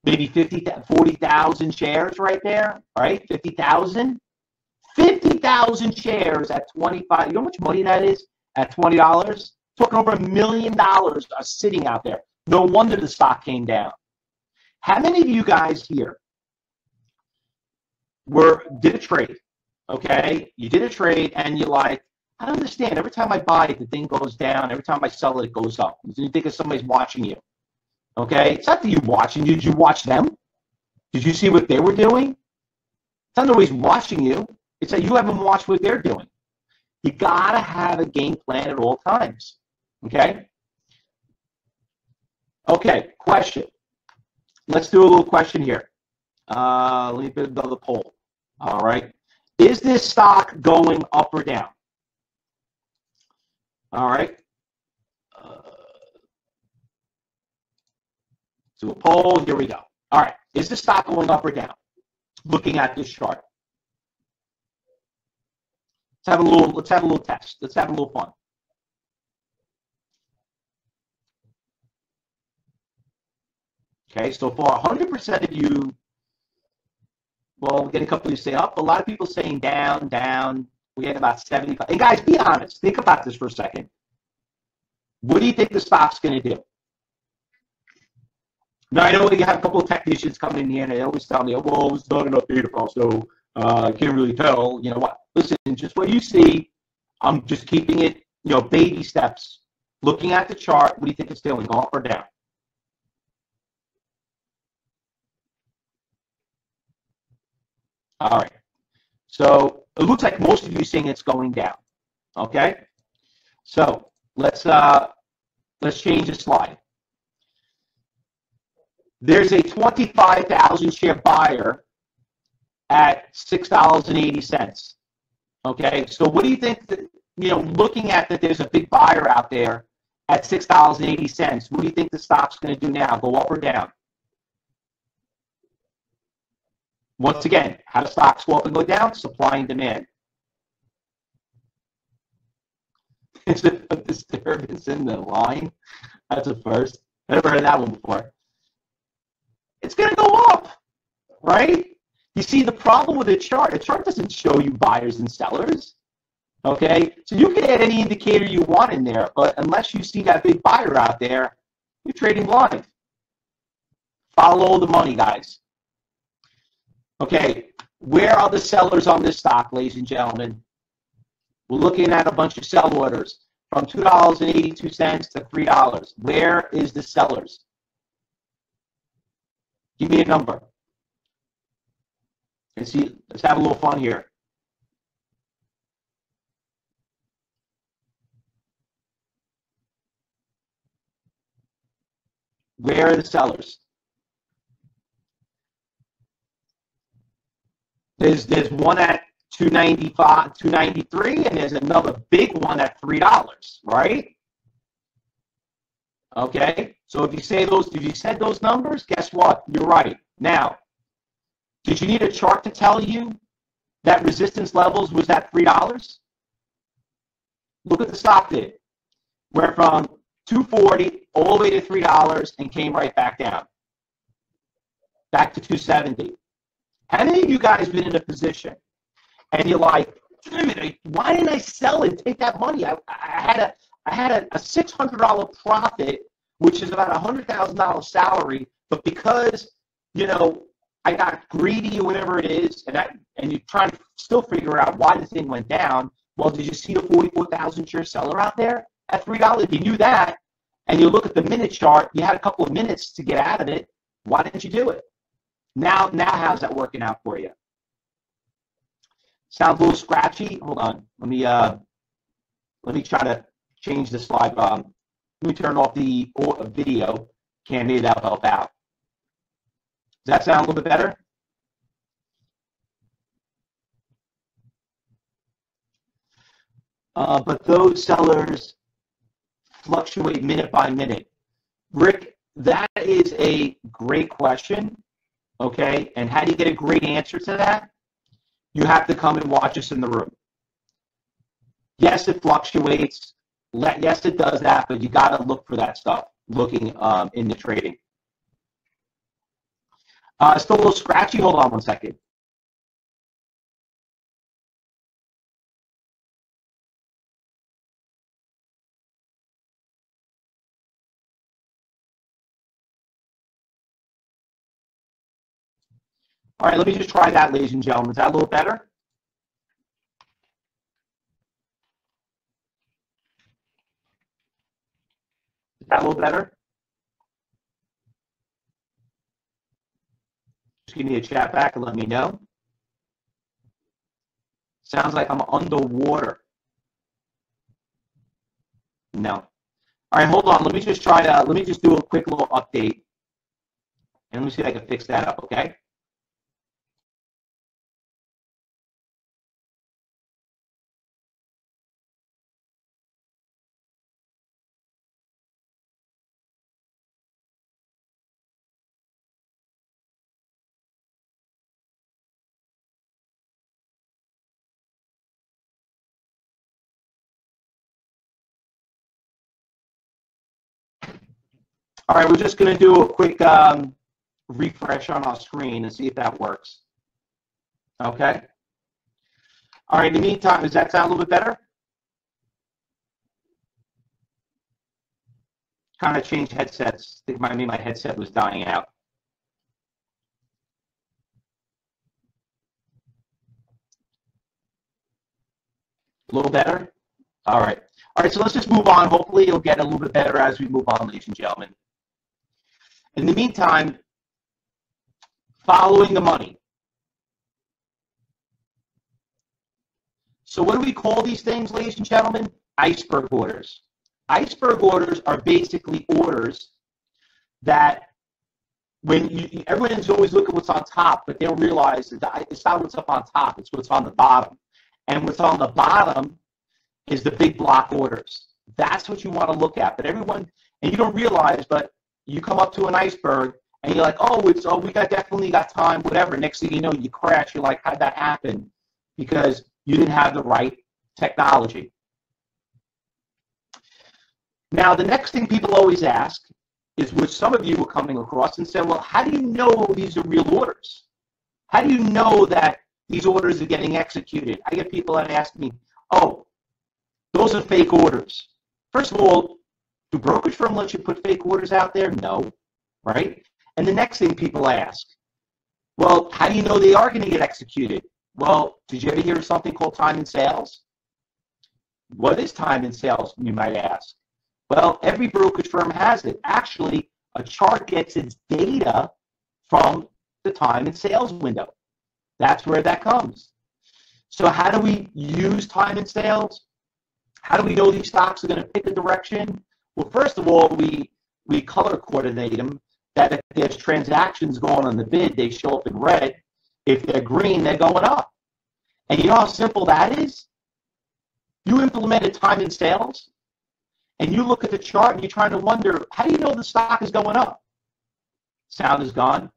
maybe 40,000 shares right there, right? 50,000? 50,000 shares at 25. You know how much money that is at $20? Talking over $1 million are sitting out there. No wonder the stock came down. How many of you guys here did a trade? Okay, you did a trade and you're like, I don't understand. Every time I buy it, the thing goes down. Every time I sell it, it goes up. You think of somebody's watching you. Okay, it's not that you watching. Did you watch them? Did you see what they were doing? It's not nobody's watching you. It's that you haven't watched what they're doing. You gotta have a game plan at all times. Okay. Okay. Question. Let's do a little question here. Let me put another poll. All right. Is this stock going up or down? All right. So a poll. Here we go. All right. Is the stock going up or down? Looking at this chart. Let's have a little test. Let's have a little fun. Okay, so for 100% of you, well, we get a couple of you say up, a lot of people saying down, down. We get about 75. And guys, be honest. Think about this for a second. What do you think the stock's going to do? Now, I know you have a couple of technicians coming in here, and they always tell me, well, it's not enough data, so I can't really tell. You know what? Listen, just what you see, I'm just keeping it, baby steps. Looking at the chart, what do you think it's doing, go up or down? All right. So it looks like most of you saying it's going down. Okay. So let's change the slide. There's a 25,000 share buyer at $6.80. Okay. So what do you think that, looking at that there's a big buyer out there at $6.80, what do you think the stock's going to do now? Go up or down? Once again, how do stocks go up and go down? Supply and demand. Is it a disturbance in the line? That's a first. I never heard that one before. It's going to go up, right? You see, the problem with a chart doesn't show you buyers and sellers. Okay? So you can add any indicator you want in there, but unless you see that big buyer out there, you're trading blind. Follow the money, guys. Okay, where are the sellers on this stock, ladies and gentlemen? We're looking at a bunch of sell orders from $2.82 to $3. Where is the sellers? Give me a number. Let's have a little fun here. Where are the sellers? There's one at $2.95, $2.93, and there's another big one at $3, right? Okay, so if you said those numbers, guess what? You're right. Now, did you need a chart to tell you that resistance levels was at $3? Look what the stock did. Went from $2.40 all the way to $3 and came right back down. Back to $2.70. How many of you guys been in a position and you're like, damn it, why didn't I sell and take that money? I had a $600 profit, which is about a $100,000 salary, but because I got greedy or whatever it is, and you're trying to still figure out why the thing went down. Well, did you see the 44,000 share seller out there at $3? If you knew that, and you look at the minute chart, you had a couple of minutes to get out of it. Why didn't you do it? Now, how's that working out for you? Sounds a little scratchy. Hold on. Let me try to change the slide. Let me turn off the video. Maybe that'll help out. Does that sound a little bit better? But those sellers fluctuate minute by minute. Rick, that is a great question. Okay, and how do you get a great answer to that? You have to come and watch us in the room. Yes, it fluctuates. Yes, it does that, but you got to look for that stuff, looking in the trading. Still a little scratchy. Hold on one second. All right, let me just try that, ladies and gentlemen. Is that a little better? Is that a little better? Just give me a chat back and let me know. Sounds like I'm underwater. No. All right, hold on. Let me just do a quick little update. And let me see if I can fix that up, okay? All right, we're just going to do a quick refresh on our screen and see if that works. Okay. All right, in the meantime, does that sound a little bit better? Kind of changed headsets. I think my headset was dying out. A little better? All right. All right, so let's just move on. Hopefully it'll get a little bit better as we move on, ladies and gentlemen. In the meantime, following the money. So what do we call these things, ladies and gentlemen? Iceberg orders. Iceberg orders are basically orders that everyone's always looking what's on top, but they don't realize that it's not what's up on top, it's what's on the bottom. And what's on the bottom is the big block orders. That's what you want to look at. But everyone, and you don't realize, but you come up to an iceberg and you're like, oh, we definitely got time, whatever. Next thing you know, you crash. You're like, how'd that happen? Because you didn't have the right technology. Now, the next thing people always ask is, which some of you were coming across and said, well, how do you know these are real orders? How do you know that these orders are getting executed? I get people that ask me, oh, those are fake orders. First of all, do brokerage firms let you put fake orders out there? No, right? And the next thing people ask, well, how do you know they are going to get executed? Well, did you ever hear of something called time and sales? What is time and sales, you might ask? Well, every brokerage firm has it. Actually, a chart gets its data from the time and sales window. That's where that comes. So how do we use time and sales? How do we know these stocks are going to pick a direction? Well, first of all, we color coordinate them, that if there's transactions going on the bid, they show up in red. If they're green, they're going up. And you know how simple that is? You implemented time and sales, and you look at the chart and you're trying to wonder, how do you know the stock is going up? Sound is gone.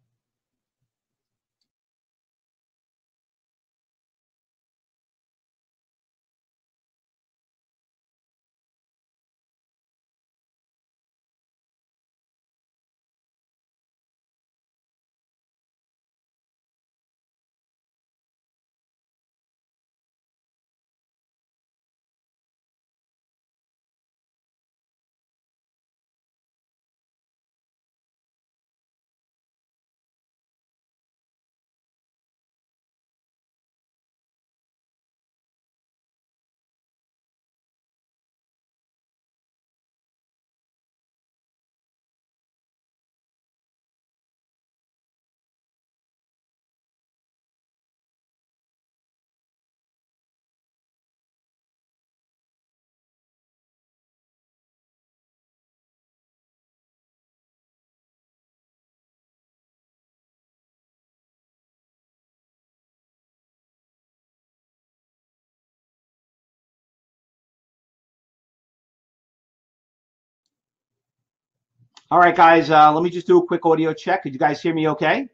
All right, guys, let me just do a quick audio check. Could you guys hear me okay?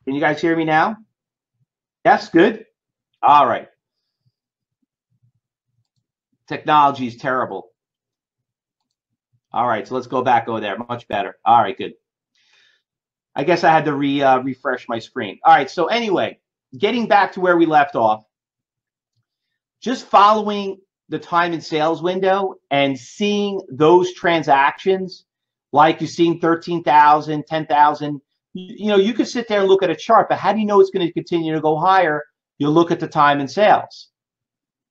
Can you guys hear me now? Yes, good. All right. Technology is terrible. All right, so let's go back over there. Much better. All right, good. I guess I had to refresh my screen. All right, so anyway, getting back to where we left off, just following the time and sales window and seeing those transactions, like you're seeing 13,000, 10,000, you know, you could sit there and look at a chart, but how do you know it's going to continue to go higher? You look at the time and sales.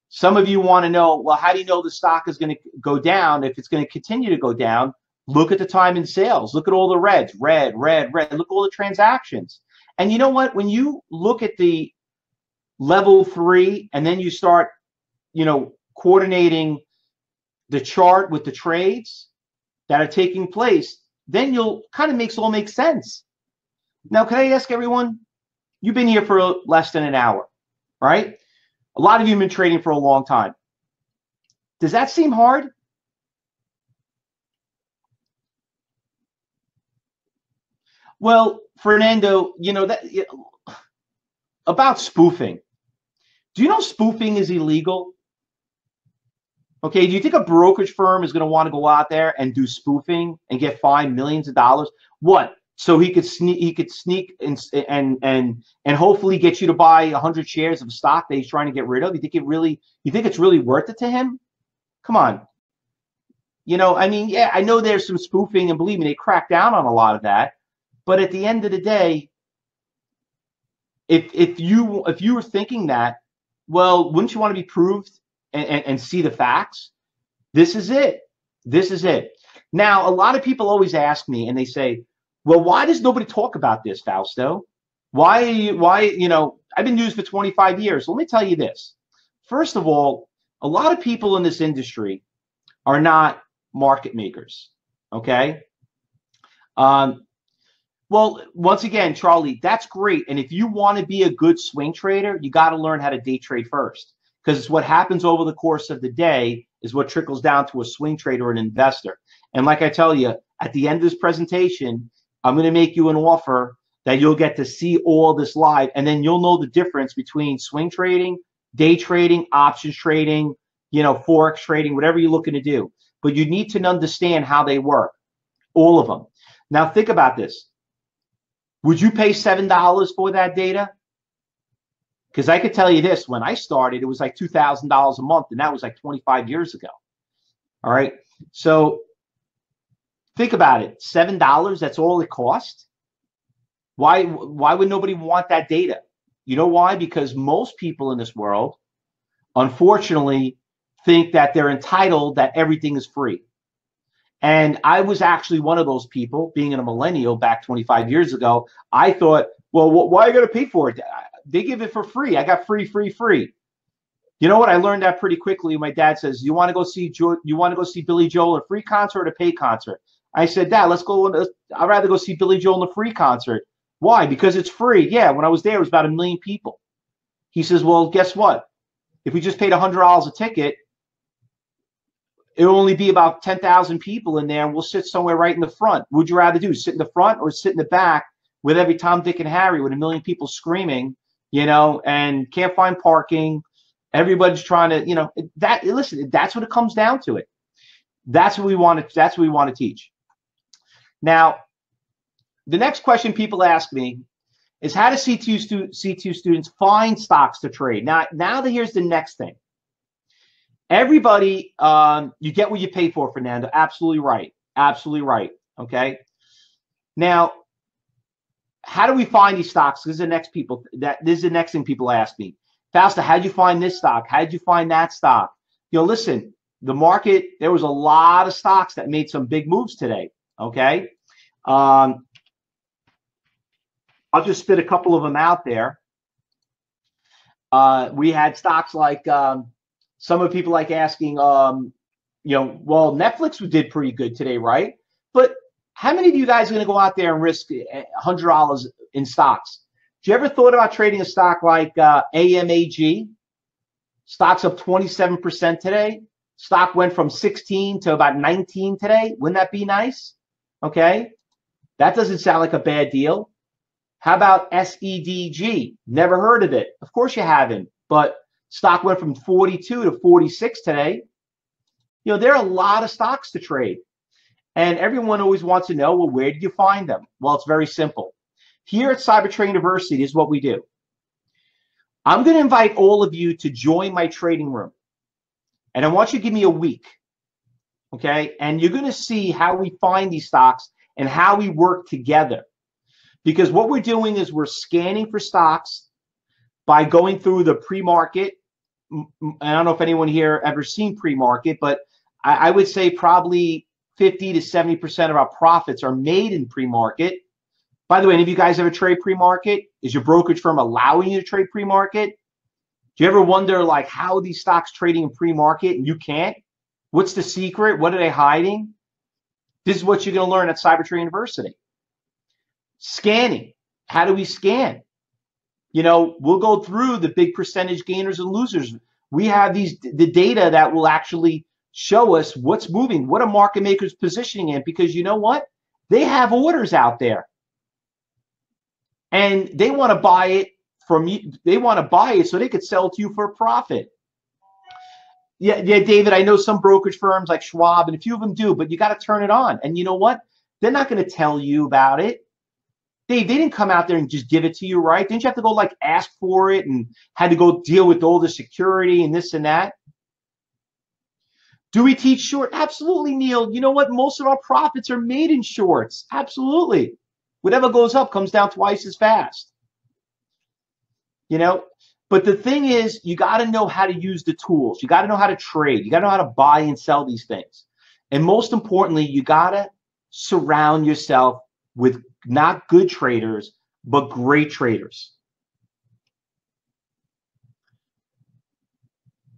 Some of you want to know, well, how do you know the stock is going to go down? If it's going to continue to go down, look at the time and sales. Look at all the reds, red, red, red. Look at all the transactions. And you know what? When you look at the level 3 and then you start, you know, coordinating the chart with the trades that are taking place, then you'll kind of make sense. Now, can I ask everyone, you've been here for less than an hour, right? A lot of you have been trading for a long time. Does that seem hard? Well, Fernando, you know that about spoofing. Do you know spoofing is illegal? Okay, do you think a brokerage firm is going to want to go out there and do spoofing and get fined millions of dollars? What? So he could sneak and hopefully get you to buy 100 shares of stock that he's trying to get rid of? You think it's really worth it to him? Come on. You know, I mean, yeah, I know there's some spoofing, and believe me, they crack down on a lot of that. But at the end of the day, if you were thinking that, well, wouldn't you want to be proved and see the facts? This is it. This is it. Now, a lot of people always ask me, and they say, well, why does nobody talk about this, Fausto? Why, you know, I've been doing this for 25 years. Let me tell you this. First of all, a lot of people in this industry are not market makers, okay? Well, once again, Charlie, that's great. And if you want to be a good swing trader, you got to learn how to day trade first, because it's what happens over the course of the day is what trickles down to a swing trader or an investor. And like I tell you, at the end of this presentation, I'm going to make you an offer that you'll get to see all this live, and then you'll know the difference between swing trading, day trading, options trading, you know, Forex trading, whatever you're looking to do. But you need to understand how they work, all of them. Now, think about this. Would you pay $7 for that data? Because I could tell you this, when I started, it was like $2,000 a month, and that was like 25 years ago. All right. So think about it. $7, that's all it cost. Why would nobody want that data? You know why? Because most people in this world, unfortunately, think that they're entitled, that everything is free. And I was actually one of those people, being a millennial back 25 years ago. I thought, well, why are you going to pay for it? They give it for free. I got free. You know what? I learned that pretty quickly. My dad says, you want to go see Billy Joel at a free concert or a paid concert? I said, Dad, let's go. I'd rather go see Billy Joel in a free concert. Why? Because it's free. Yeah, when I was there, it was about 1 million people. He says, well, guess what? If we just paid $100 a ticket, it'll only be about 10,000 people in there, and we'll sit somewhere right in the front. Would you rather do sit in the front or sit in the back with every Tom, Dick, and Harry with 1 million people screaming, you know, and can't find parking? Everybody's trying to, you know, listen, that's what it comes down to. That's what we want to teach. Now, the next question people ask me is, how do C2 students find stocks to trade? Now here's the next thing. Everybody, you get what you pay for, Fernando. Absolutely right. Absolutely right. Okay. Now, how do we find these stocks? This is the next thing people ask me. Fausto, how'd you find this stock? How'd you find that stock? You know, listen, the market, there was a lot of stocks that made some big moves today. Okay. I'll just spit a couple of them out there. We had stocks like, some of the people like asking, you know, well, Netflix did pretty good today, right? But how many of you guys are going to go out there and risk $100 in stocks? Have you ever thought about trading a stock like AMAG? Stock's up 27% today. Stock went from 16 to about 19 today. Wouldn't that be nice? Okay. That doesn't sound like a bad deal. How about SEDG? Never heard of it. Of course you haven't, but stock went from 42 to 46 today. You know, there are a lot of stocks to trade. And everyone always wants to know, well, where did you find them? Well, it's very simple. Here at CyberTrading University, this is what we do. I'm going to invite all of you to join my trading room. And I want you to give me a week. Okay? And you're going to see how we find these stocks and how we work together. Because what we're doing is we're scanning for stocks by going through the pre-market. I don't know if anyone here ever seen pre-market, but I would say probably 50 to 70% of our profits are made in pre-market. By the way, any of you guys ever trade pre-market? Is your brokerage firm allowing you to trade pre-market? Do you ever wonder, like, how are these stocks trading in pre-market and you can't? What's the secret? What are they hiding? This is what you're going to learn at CyberTrading University. Scanning. How do we scan? You know, we'll go through the big percentage gainers and losers. We have the data that will actually show us what's moving, what a market maker's positioning in, because you know what? They have orders out there. And they want to buy it from you. They want to buy it so they could sell it to you for a profit. Yeah, David, I know some brokerage firms like Schwab, and a few of them do, but you got to turn it on. And you know what? They're not going to tell you about it. They didn't come out there and just give it to you, right? Didn't you have to go like ask for it and had to go deal with all the security and this and that? Do we teach short? Absolutely, Neil. You know what? Most of our profits are made in shorts. Absolutely. Whatever goes up comes down twice as fast. You know, but the thing is, you got to know how to use the tools. You got to know how to trade. You got to know how to buy and sell these things. And most importantly, you gotta surround yourself with not good traders, but great traders.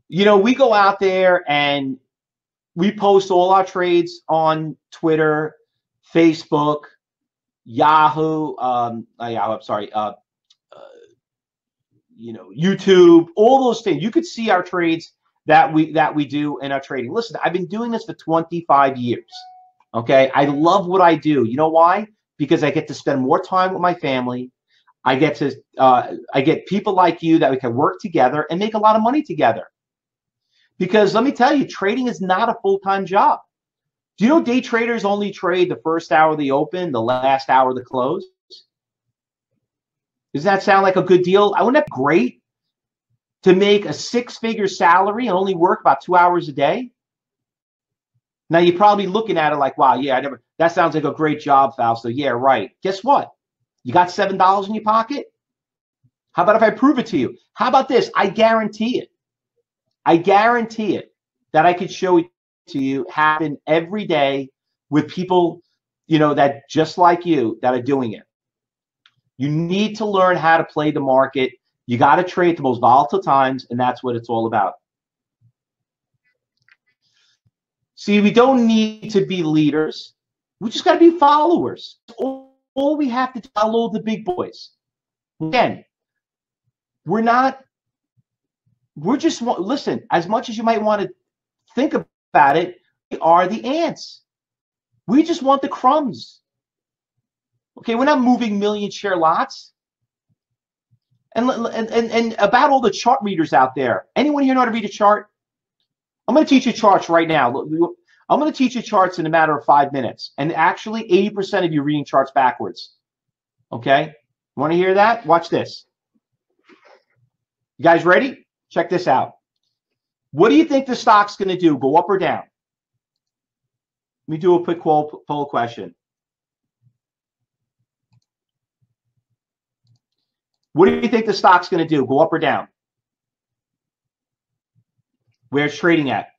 You know, we go out there and we post all our trades on Twitter, Facebook, Yahoo, you know, YouTube, all those things. You could see our trades that we do in our trading. Listen, I've been doing this for 25 years. Okay, I love what I do. You know why? Because I get to spend more time with my family. I get people like you that we can work together and make a lot of money together. Because let me tell you, trading is not a full-time job. Do you know day traders only trade the first hour of the open, the last hour of the close? Does that sound like a good deal? Wouldn't that be great to make a six-figure salary and only work about 2 hours a day? Now you're probably looking at it like, wow, yeah, that sounds like a great job, Fausto. Yeah, right. Guess what? You got $7 in your pocket? How about if I prove it to you? How about this? I guarantee it. I guarantee it that I could show it to you happen every day with people, you know, that just like you that are doing it. You need to learn how to play the market. You got to trade the most volatile times, and that's what it's all about. See, we don't need to be leaders. We just got to be followers. All we have to follow the big boys. Again, we're just, listen, as much as you might want to think about it, we are the ants. We just want the crumbs. Okay, we're not moving million share lots. And about all the chart readers out there, anyone here know how to read a chart? I'm going to teach you charts right now. I'm going to teach you charts in a matter of 5 minutes. And actually, 80% of you are reading charts backwards. Okay? You want to hear that? Watch this. You guys ready? Check this out. What do you think the stock's going to do? Go up or down? Let me do a quick poll question. What do you think the stock's going to do? Go up or down? Where it's trading at?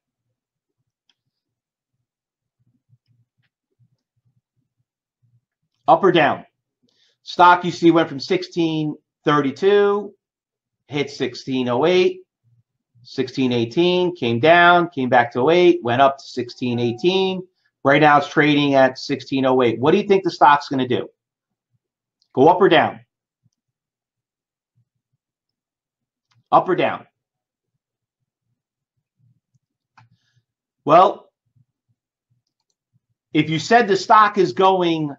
Up or down? Stock, you see, went from 1632, hit 1608, 1618, came down, came back to 08, went up to 1618. Right now it's trading at 1608. What do you think the stock's going to do? Go up or down? Up or down? Well, if you said the stock is going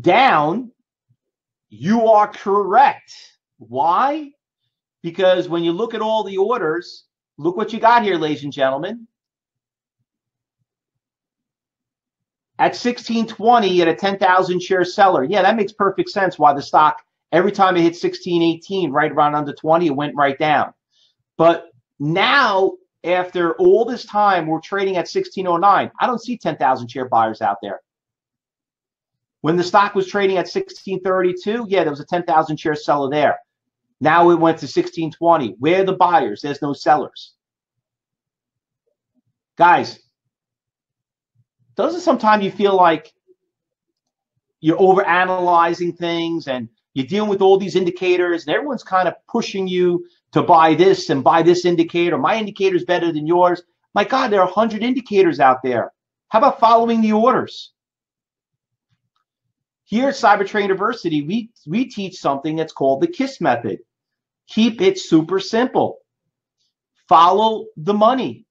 down, you are correct. Why? Because when you look at all the orders, look what you got here, ladies and gentlemen. At 1620 at a 10,000 share seller. Yeah, that makes perfect sense why the stock, every time it hit 1618, right around under 20, it went right down. But now, after all this time, we're trading at 1609. I don't see 10,000 share buyers out there. When the stock was trading at 1632, yeah, there was a 10,000 share seller there. Now it went to 1620. Where are the buyers? There's no sellers. Guys, doesn't sometimes you feel like you're overanalyzing things and you're dealing with all these indicators and everyone's kind of pushing you to buy this and buy this indicator? My indicator is better than yours. My God, there are 100 indicators out there. How about following the orders? Here at CyberTrading University, we teach something that's called the KISS method. Keep it super simple. Follow the money.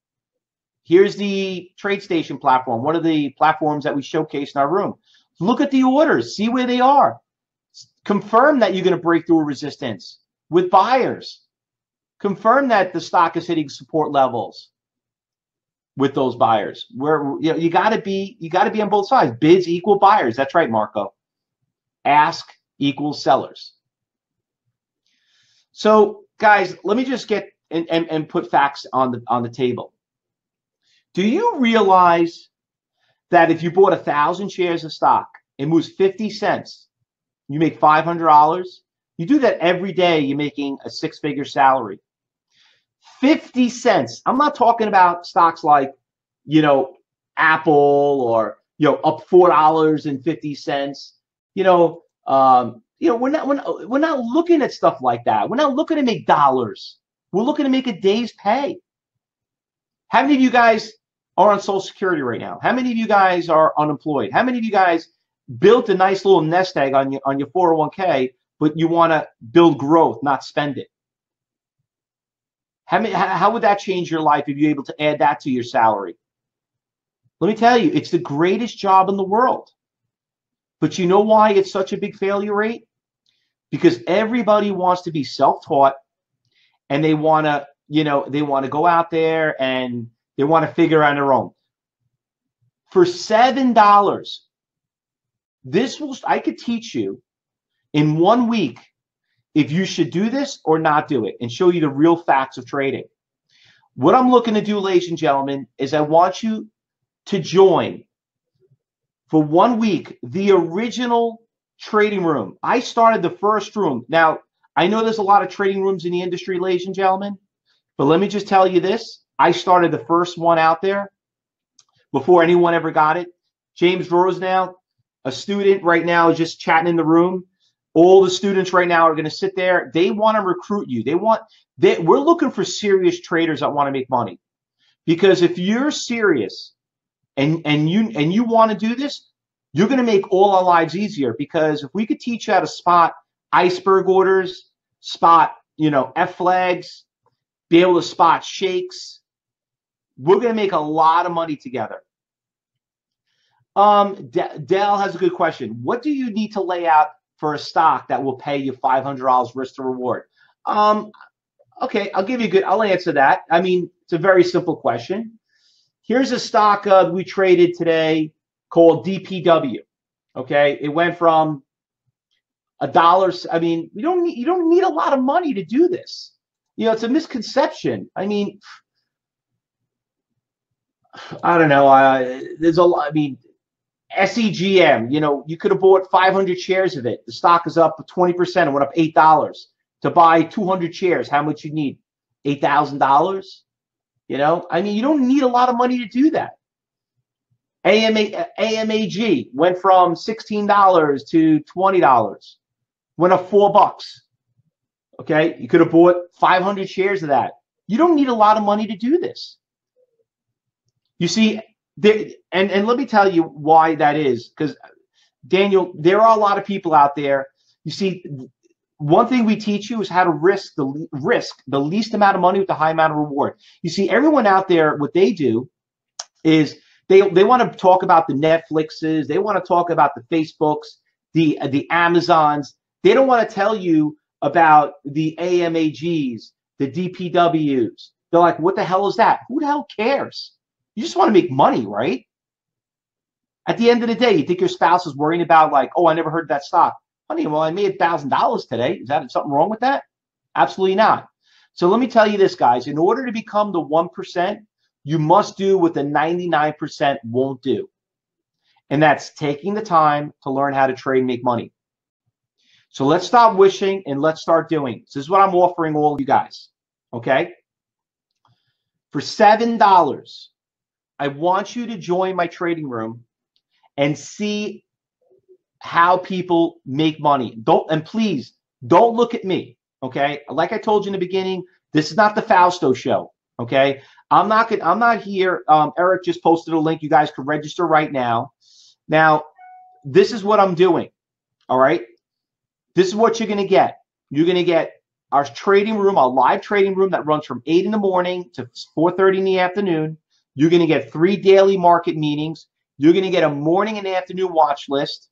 Here's the TradeStation platform, one of the platforms that we showcase in our room. Look at the orders, see where they are. Confirm that you're going to break through a resistance with buyers. Confirm that the stock is hitting support levels with those buyers. Where you got to be on both sides. Bids equal buyers. That's right, Marco. Ask equals sellers. So, guys, let me just get and put facts on the table. Do you realize that if you bought 1,000 shares of stock, it moves 50 cents, you make $500? You do that every day, you're making a six-figure salary. 50 cents. I'm not talking about stocks like you know, Apple, or, you know, up $4.50. We're not looking at stuff like that. We're not looking to make dollars. We're looking to make a day's pay. How many of you guys are on Social Security right now? How many of you guys are unemployed? How many of you guys built a nice little nest egg on your 401k, but you want to build growth, not spend it? How would that change your life if you're able to add that to your salary? Let me tell you, it's the greatest job in the world. But you know why it's such a big failure rate? Because everybody wants to be self-taught, and they want to, they want to go out there and they want to figure out their own. For $7, I could teach you in 1 week if you should do this or not do it, and show you the real facts of trading. What I'm looking to do, ladies and gentlemen, is I want you to join for 1 week the original trading room. I started the first room. Now, I know there's a lot of trading rooms in the industry, ladies and gentlemen, but let me just tell you this. I started the first one out there before anyone ever got it. James Rose now, a student right now, is just chatting in the room. All the students right now are going to sit there. They want to recruit you. We're looking for serious traders that want to make money. Because if you're serious and you want to do this, you're going to make all our lives easier. Because if we could teach you how to spot iceberg orders, spot, F flags, be able to spot shakes, we're going to make a lot of money together. Dell has a good question. What do you need to lay out for a stock that will pay you $500 risk to reward? Okay, I'll answer that. I mean, it's a very simple question. Here's a stock we traded today called DPW. Okay, it went from $1. I mean, you don't need a lot of money to do this. It's a misconception. I mean, I don't know. There's a lot. I mean, SEGM. You could have bought 500 shares of it. The stock is up 20% and went up $8. To buy 200 shares, how much you need? $8,000. I mean, you don't need a lot of money to do that. AMAG went from $16 to $20. Went up $4. Okay, you could have bought 500 shares of that. You don't need a lot of money to do this. You see, and let me tell you why that is. Because, Daniel, there are a lot of people out there. You see, one thing we teach you is how to risk the least amount of money with the high amount of reward. You see, everyone out there, what they do is they want to talk about the Netflixes, they want to talk about the Facebooks, the Amazons. They don't want to tell you about the AMAGs, the DPWs. They're like, what the hell is that? Who the hell cares? You just want to make money, right? At the end of the day, you think your spouse is worrying about, like, oh, I never heard of that stock. Honey, well, I made $1,000 today. Is that something wrong with that? Absolutely not. So let me tell you this, guys. In order to become the 1%, you must do what the 99% won't do. And that's taking the time to learn how to trade and make money. So let's stop wishing and let's start doing. This is what I'm offering all of you guys. Okay? For $7, I want you to join my trading room and see how people make money. Please don't look at me. Okay? Like I told you in the beginning, this is not the Fausto show. Okay? I'm not here. Eric just posted a link. You guys can register right now. Now, this is what I'm doing. All right? This is what you're going to get. You're going to get our trading room, our live trading room that runs from 8 in the morning to 4:30 in the afternoon. You're going to get 3 daily market meetings. You're going to get a morning and afternoon watch list,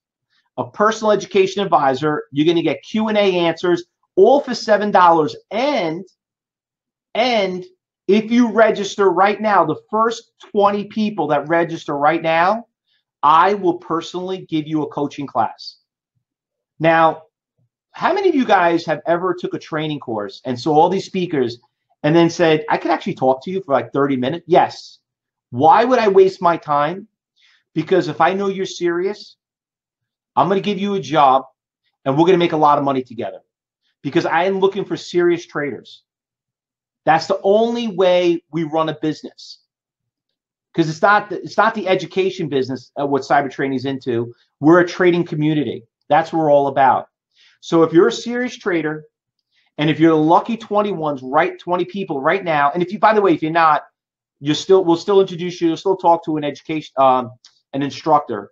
a personal education advisor. You're going to get Q&A answers, all for $7. And if you register right now, the first 20 people that register right now, I will personally give you a coaching class. Now, how many of you guys have ever took a training course and saw all these speakers and then said, I could actually talk to you for like 30 minutes? Yes. Why would I waste my time? Because if I know you're serious, I'm going to give you a job and we're going to make a lot of money together. Because I am looking for serious traders. That's the only way we run a business. because it's not the education business what cyber trading is into. We're a trading community. That's what we're all about. So if you're a serious trader, and if you're the lucky 20 people right now, and if you, by the way, if you're not, we'll still introduce you. You'll still talk to an an instructor.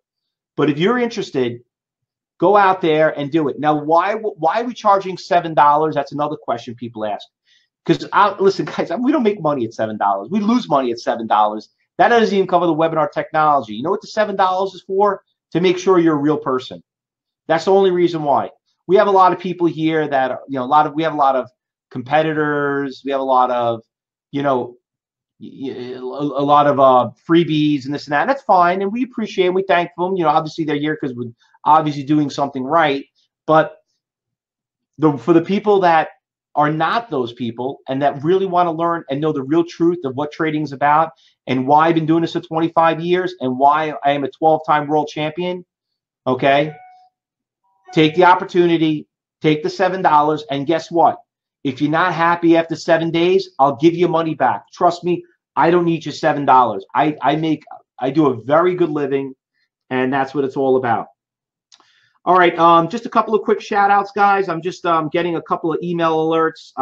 But if you're interested, go out there and do it. Now, why are we charging $7? That's another question people ask. Because listen, guys, we don't make money at $7. We lose money at $7. That doesn't even cover the webinar technology. You know what the $7 is for? To make sure you're a real person. That's the only reason why. We have a lot of people here that are, we have a lot of competitors. We have a lot of, a lot of freebies and this and that. And that's fine, and we appreciate it. We thank them. Obviously they're here because we're obviously doing something right. But for the people that are not those people and that really want to learn and know the real truth of what trading is about and why I've been doing this for 25 years and why I am a 12-time world champion, okay? Take the opportunity, take the $7, and guess what? If you're not happy after 7 days, I'll give you money back. Trust me, I don't need your $7. I do a very good living, and that's what it's all about. All right, just a couple of quick shout outs, guys. I'm just getting a couple of email alerts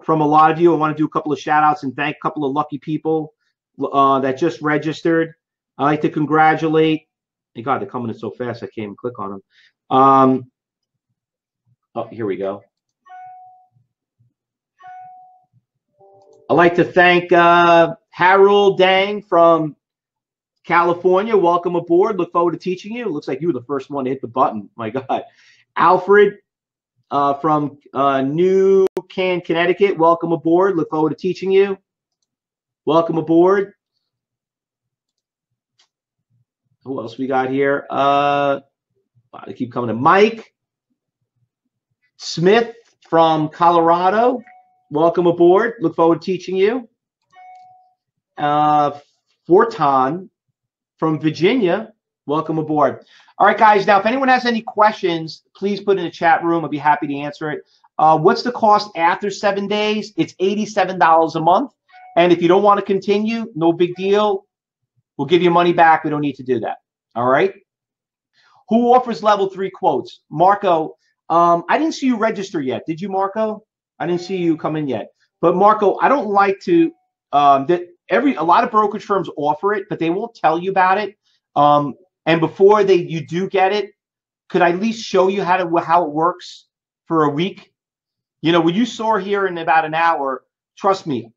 from a lot of you. I want to do a couple of shout outs and thank a couple of lucky people that just registered. I'd like to congratulate. Hey, God, they're coming in so fast I can't even click on them. Oh, here we go. I'd like to thank Harold Dang from California. Welcome aboard. Look forward to teaching you. Looks like you were the first one to hit the button. My God. Alfred from New Canaan, Connecticut. Welcome aboard. Look forward to teaching you. Welcome aboard. Who else we got here? They keep coming to Mike Smith from Colorado. Welcome aboard. Look forward to teaching you. Fortan from Virginia. Welcome aboard. All right, guys. Now, if anyone has any questions, please put in the chat room. I'll be happy to answer it. What's the cost after 7 days? It's $87 a month. And if you don't want to continue, no big deal. We'll give you money back. We don't need to do that. All right. Who offers level 3 quotes? Marco, I didn't see you register yet. Did you, Marco? I didn't see you come in yet. But Marco, I don't like to a lot of brokerage firms offer it, but they won't tell you about it. And before you do get it, could I at least show you how it works for a week? When you saw here in about an hour, trust me,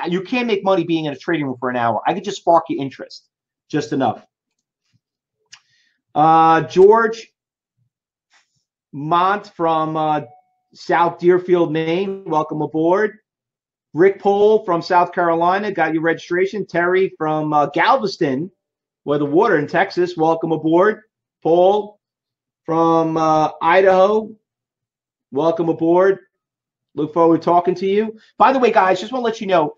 you can't make money being in a trading room for an hour. I could just spark your interest, just enough. George Mont from South Deerfield, Maine. Welcome aboard. Rick Pohl from South Carolina, got your registration. Terry from Galveston, where the water in Texas. Welcome aboard. Paul from Idaho. Welcome aboard. Look forward to talking to you. By the way, guys, just want to let you know,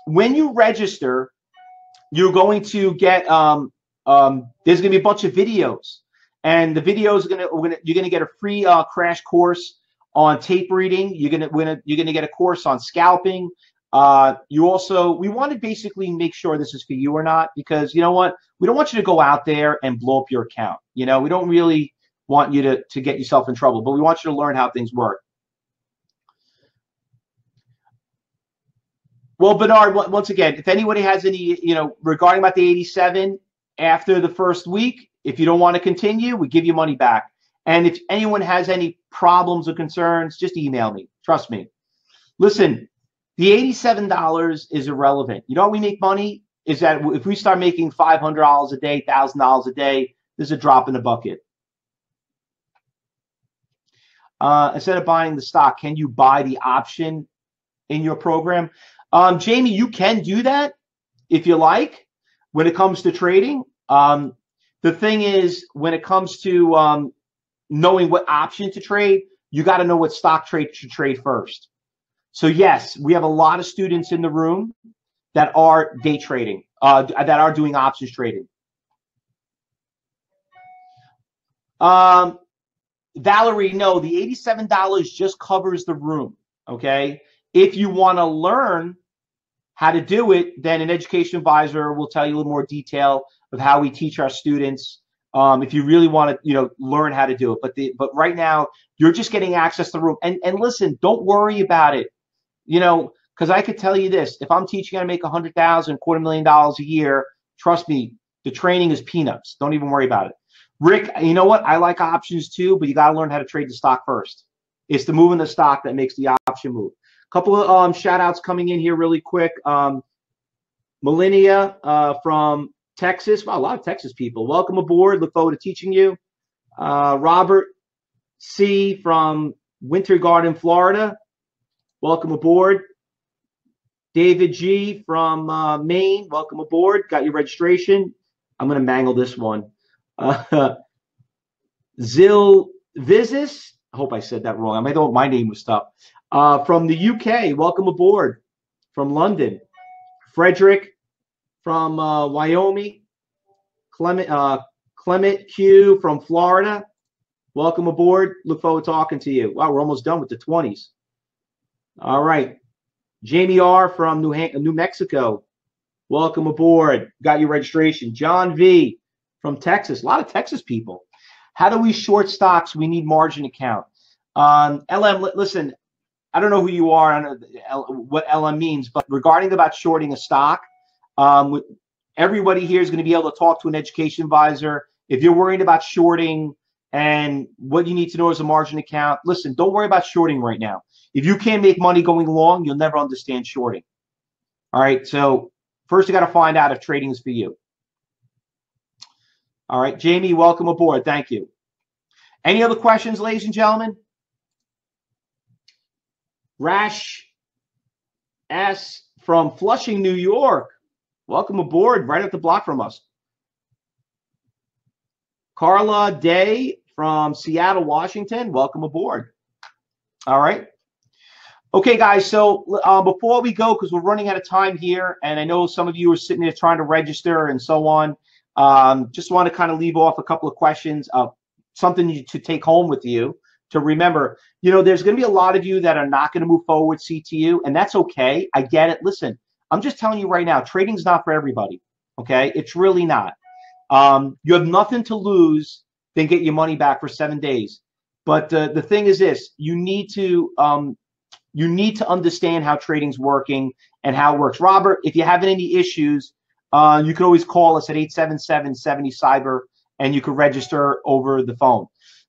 when you register, you're going to get there's going to be a bunch of videos, and the videos you're going to get a free crash course on tape reading. You're going to get a course on scalping. We want to basically make sure this is for you or not, because you know what? We don't want you to go out there and blow up your account. We don't really want you to get yourself in trouble, but we want you to learn how things work. Well, Bernard, once again, if anybody has any, regarding about the 87 after the first week, if you don't want to continue, we give you money back. And if anyone has any problems or concerns, just email me. Trust me. Listen, the $87 is irrelevant. You know how we make money? Is that if we start making $500 a day, $1,000 a day, there's a drop in the bucket. Instead of buying the stock, can you buy the option in your program? Jamie, you can do that if you like when it comes to trading. The thing is, when it comes to knowing what option to trade, you got to know what stock trade to trade first. So yes, we have a lot of students in the room that are day trading, that are doing options trading. Valerie, no, the $87 just covers the room. Okay. If you want to learn how to do it, then an education advisor will tell you a little more detail of how we teach our students. If you really want to, learn how to do it. But right now, you're just getting access to the room. And listen, don't worry about it. Because I could tell you this: if I'm teaching how to make $100,000, $250,000 a year, trust me, the training is peanuts. Don't even worry about it. Rick, you know what? I like options too, but you got to learn how to trade the stock first. It's the move in the stock that makes the option move. A couple of shout outs coming in here really quick. Millennia from Texas. Wow, a lot of Texas people. Welcome aboard. Look forward to teaching you. Robert C. from Winter Garden, Florida. Welcome aboard. David G. from Maine. Welcome aboard. Got your registration. I'm going to mangle this one. Zil Vizis. I hope I said that wrong. I thought my name was tough. From the UK. Welcome aboard. From London. Frederick from Wyoming. Clement Q from Florida. Welcome aboard. Look forward to talking to you. Wow, we're almost done with the 20s. All right. Jamie R. from New Mexico. Welcome aboard. Got your registration. John V. from Texas. A lot of Texas people. How do we short stocks? We need margin account. LM, listen, I don't know who you are. I don't know what LM means, but regarding about shorting a stock, everybody here is going to be able to talk to an education advisor. If you're worried about shorting and what you need to know is a margin account, listen, don't worry about shorting right now. If you can't make money going long, you'll never understand shorting. All right, so first you got to find out if trading is for you. All right, Jamie, welcome aboard. Thank you. Any other questions, ladies and gentlemen? Rash S. from Flushing, New York. Welcome aboard, right up the block from us. Carla Day from Seattle, Washington. Welcome aboard. All right. Okay, guys, so before we go, because we're running out of time here, and I know some of you are sitting there trying to register and so on, just want to kind of leave off a couple of questions of something to take home with you to remember. There's going to be a lot of you that are not going to move forward with CTU, and that's okay. I get it. Listen, I'm just telling you right now, trading's not for everybody, okay? It's really not. You have nothing to lose than get your money back for 7 days. But the thing is this: you need to understand how trading's working and how it works. Robert, if you have any issues, you can always call us at 877-70-CYBER, and you can register over the phone.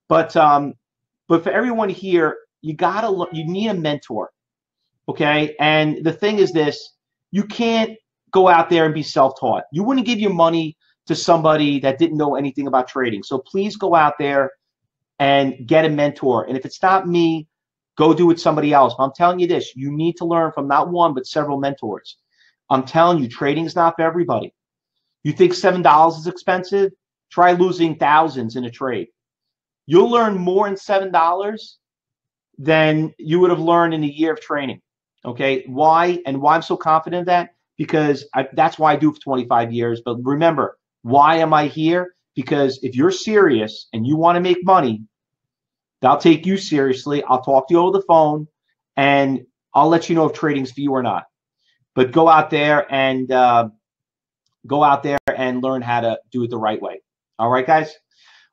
But for everyone here, you need a mentor, okay? And the thing is this: you can't go out there and be self-taught. You wouldn't give your money to somebody that didn't know anything about trading. So please go out there and get a mentor. And if it's not me, go do it somebody else. But I'm telling you this: you need to learn from not one, but several mentors. I'm telling you, trading is not for everybody. You think $7 is expensive? Try losing thousands in a trade. You'll learn more in $7 than you would have learned in a year of training. Okay, why? And why I'm so confident of that? Because that's why I do it for 25 years. But remember, why am I here? Because if you're serious and you want to make money, I'll take you seriously. I'll talk to you over the phone, and I'll let you know if trading's for you or not. But go out there and learn how to do it the right way. All right, guys.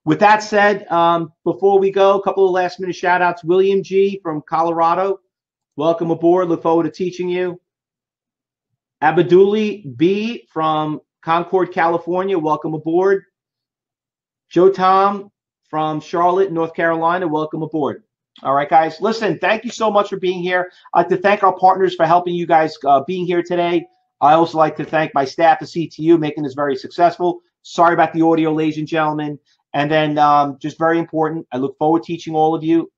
With that said, before we go, a couple of last-minute shout-outs. William G. from Colorado. Welcome aboard. Look forward to teaching you. Abaduli B. from Concord, California. Welcome aboard. Joe Tom from Charlotte, North Carolina. Welcome aboard. All right, guys. Listen, thank you so much for being here. I'd like to thank our partners for helping you guys being here today. I also like to thank my staff at CTU, making this very successful. Sorry about the audio, ladies and gentlemen. And then just very important, I look forward to teaching all of you.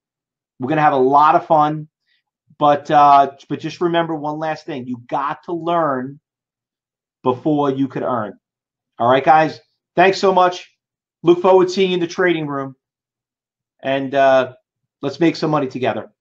We're going to have a lot of fun. But just remember one last thing. You got to learn before you could earn. All right, guys. Thanks so much. Look forward to seeing you in the trading room. And let's make some money together.